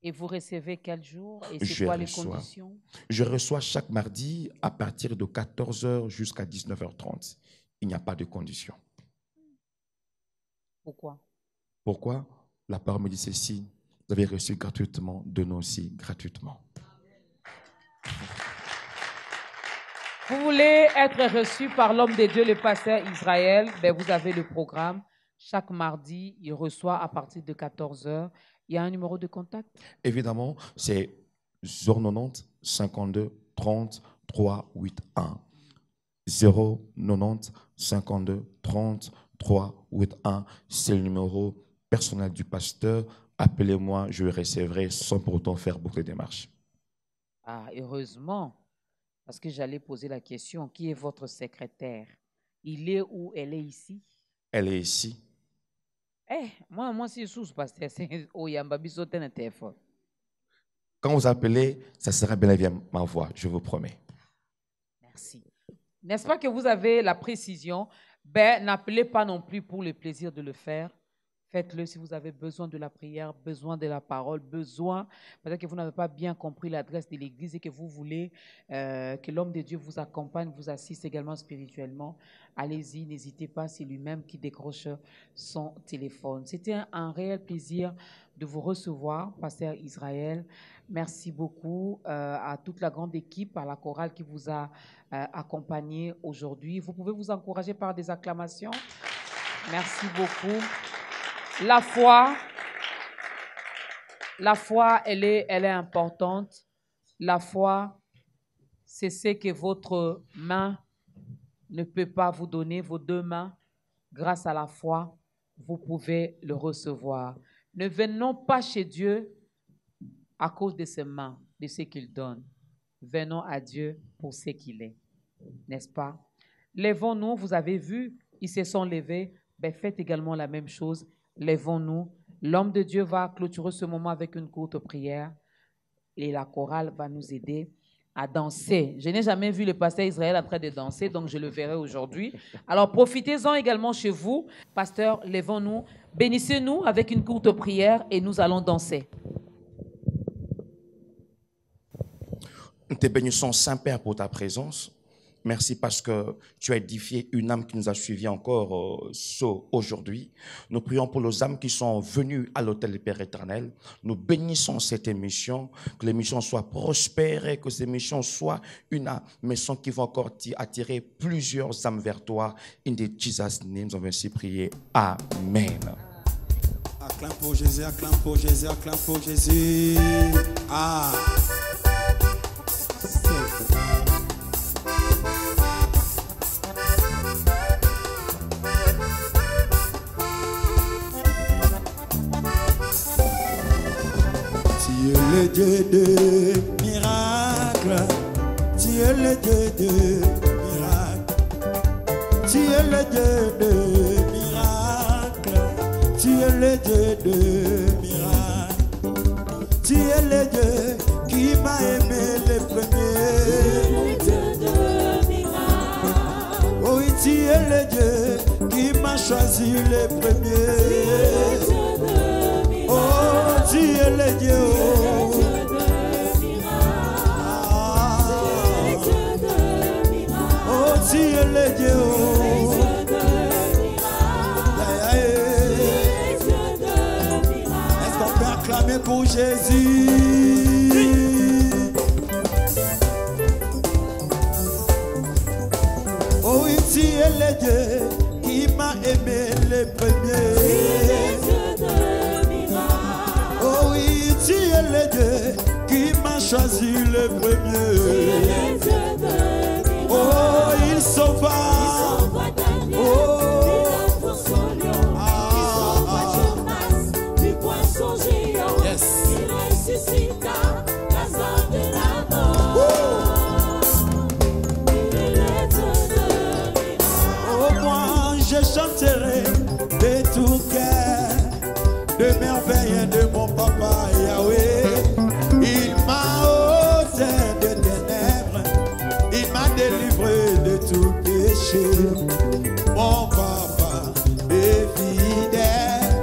B: Et vous recevez quel jour? Et c'est quoi les conditions?
C: Je reçois chaque mardi à partir de 14h jusqu'à 19h30. Il n'y a pas de conditions.
B: Pourquoi?
C: Pourquoi? La parole me dit ceci. Vous avez reçu gratuitement, donnez aussi gratuitement.
B: Vous voulez être reçu par l'homme de Dieu, le pasteur Israël? Ben, vous avez le programme. Chaque mardi, il reçoit à partir de 14h. Il y a un numéro de contact?
C: Évidemment, c'est 090 52 30 381. 090 52 30 381. C'est le numéro personnel du pasteur. Appelez-moi, je le recevrai sans pour autant faire beaucoup de démarches.
B: Ah, heureusement, parce que j'allais poser la question, qui est votre secrétaire? Il est où? Elle est ici?
C: Elle est ici.
B: Moi, c'est sous pasteur.
C: Quand vous appelez, ça sera bien évidemment ma voix, je vous promets.
B: Merci. N'est-ce pas que vous avez la précision? Ben, n'appelez pas non plus pour le plaisir de le faire. Faites-le si vous avez besoin de la prière, besoin de la parole, besoin, peut-être que vous n'avez pas bien compris l'adresse de l'Église et que vous voulez que l'homme de Dieu vous accompagne, vous assiste également spirituellement. Allez-y, n'hésitez pas, c'est lui-même qui décroche son téléphone. C'était un réel plaisir de vous recevoir, pasteur Israël. Merci beaucoup à toute la grande équipe, à la chorale qui vous a accompagné aujourd'hui. Vous pouvez vous encourager par des acclamations. Merci beaucoup. La foi, elle est importante. La foi, c'est ce que votre main ne peut pas vous donner. Vos deux mains, grâce à la foi, vous pouvez le recevoir. Ne venons pas chez Dieu à cause de ses mains, de ce qu'il donne. Venons à Dieu pour ce qu'il est. N'est-ce pas? Lèvons-nous, vous avez vu, ils se sont levés. Ben, faites également la même chose. Lèvons-nous. L'homme de Dieu va clôturer ce moment avec une courte prière et la chorale va nous aider à danser. Je n'ai jamais vu le pasteur Israël en train de danser, donc je le verrai aujourd'hui. Alors profitez-en également chez vous. Pasteur, lèvons-nous, bénissez-nous avec une courte prière et nous allons danser.
C: Nous te bénissons, Saint-Père, pour ta présence. Merci parce que tu as édifié une âme qui nous a suivis encore aujourd'hui. Nous prions pour les âmes qui sont venues à l'autel du Père éternel. Nous bénissons cette émission, que l'émission soit prospère et que cette émission soit une émission qui va encore attirer plusieurs âmes vers toi. In the Jesus name, nous avons ainsi prié. Amen.
G: Acclame pour Jésus, acclame pour Jésus, acclame pour Jésus. Ah. Tu es le Dieu de miracles, tu es le Dieu de miracles, tu es le Dieu de miracles, tu es le Dieu de miracles, tu es le Dieu qui m'a aimé le premier. Tu es le Dieu de miracles. Oui, tu es le Dieu qui m'a choisi le premier. Oh, tu es le Dieu. Oh, tu es le Dieu. Est-ce qu'on peut acclamer pour Jésus? Oh oui, tu es le Dieu qui m'a aimé le premier. Oh oui, tu es le Dieu qui m'a choisi le premier. Oh, il sauva. Oh, yes. Il ressuscita Lazare de la mort. Oh, moi je chanterai de tout cœur de merveilles de mon papa Yahweh. Il m'a ôté de ténèbres, il m'a délivré de tout péché. Mon papa est fidèle,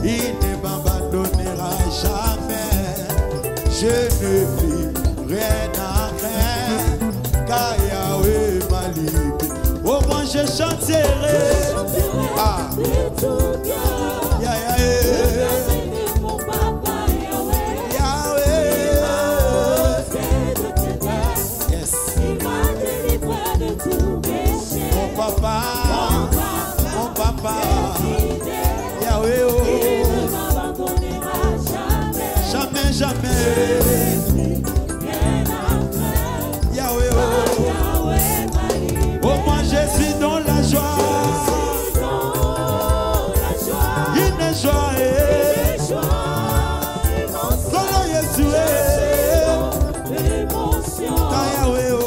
G: il ne m'abandonnera jamais. Je ne vis rien à craindre, car Yahweh m'a libéré. Oh, moi je chanterai de tout cœur. Yeah, yeah. Mon papa, Yahweh, oh, il ne m'abandonnera jamais, jamais, jamais. Yahweh, oh, oh, moi je suis dans la joie, une joie, solo Jésus, Yahweh, oh.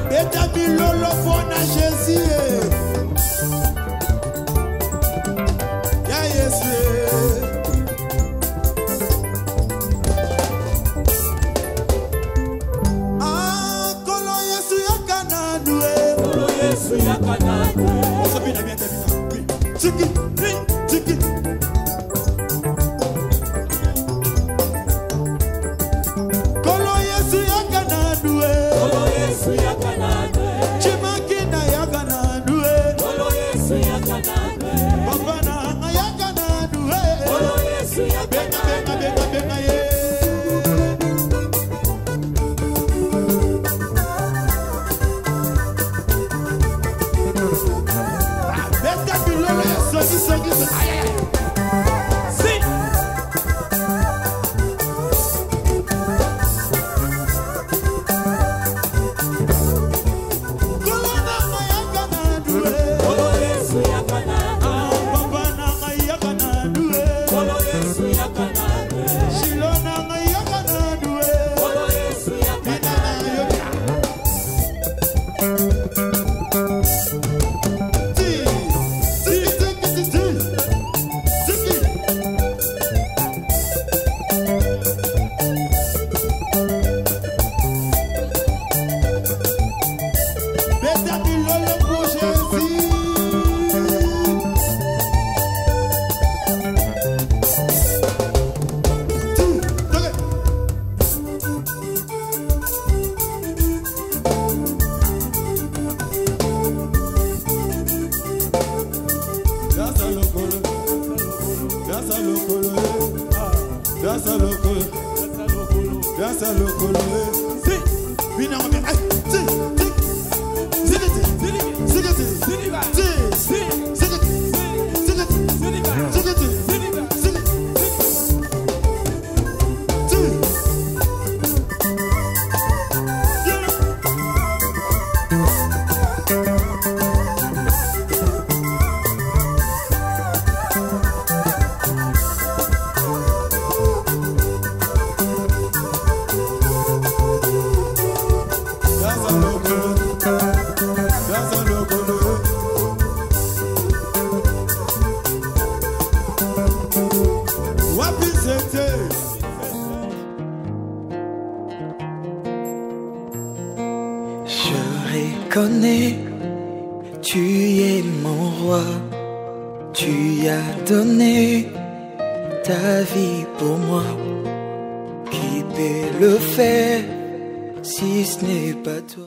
G: Beta bilolo bona Jésus. Ya Yesu. Ah, kolo Yesu yakanadu. Kolo Yesu yakanadu. Oso bina bien bina. Tiki, tiki. Kolo Yesu yakanadu. Kolo Yesu yakanadu. Chimakina yakanadu. Kolo Yesu Gaza lokolo. Si. Bina mbe. Ay. Si. Sigati. Sigati. Si. Sigati. Sigati. Sigati.
A: Je reconnais, tu es mon roi, tu as donné ta vie pour moi. Qui peut le faire si ce n'est pas toi?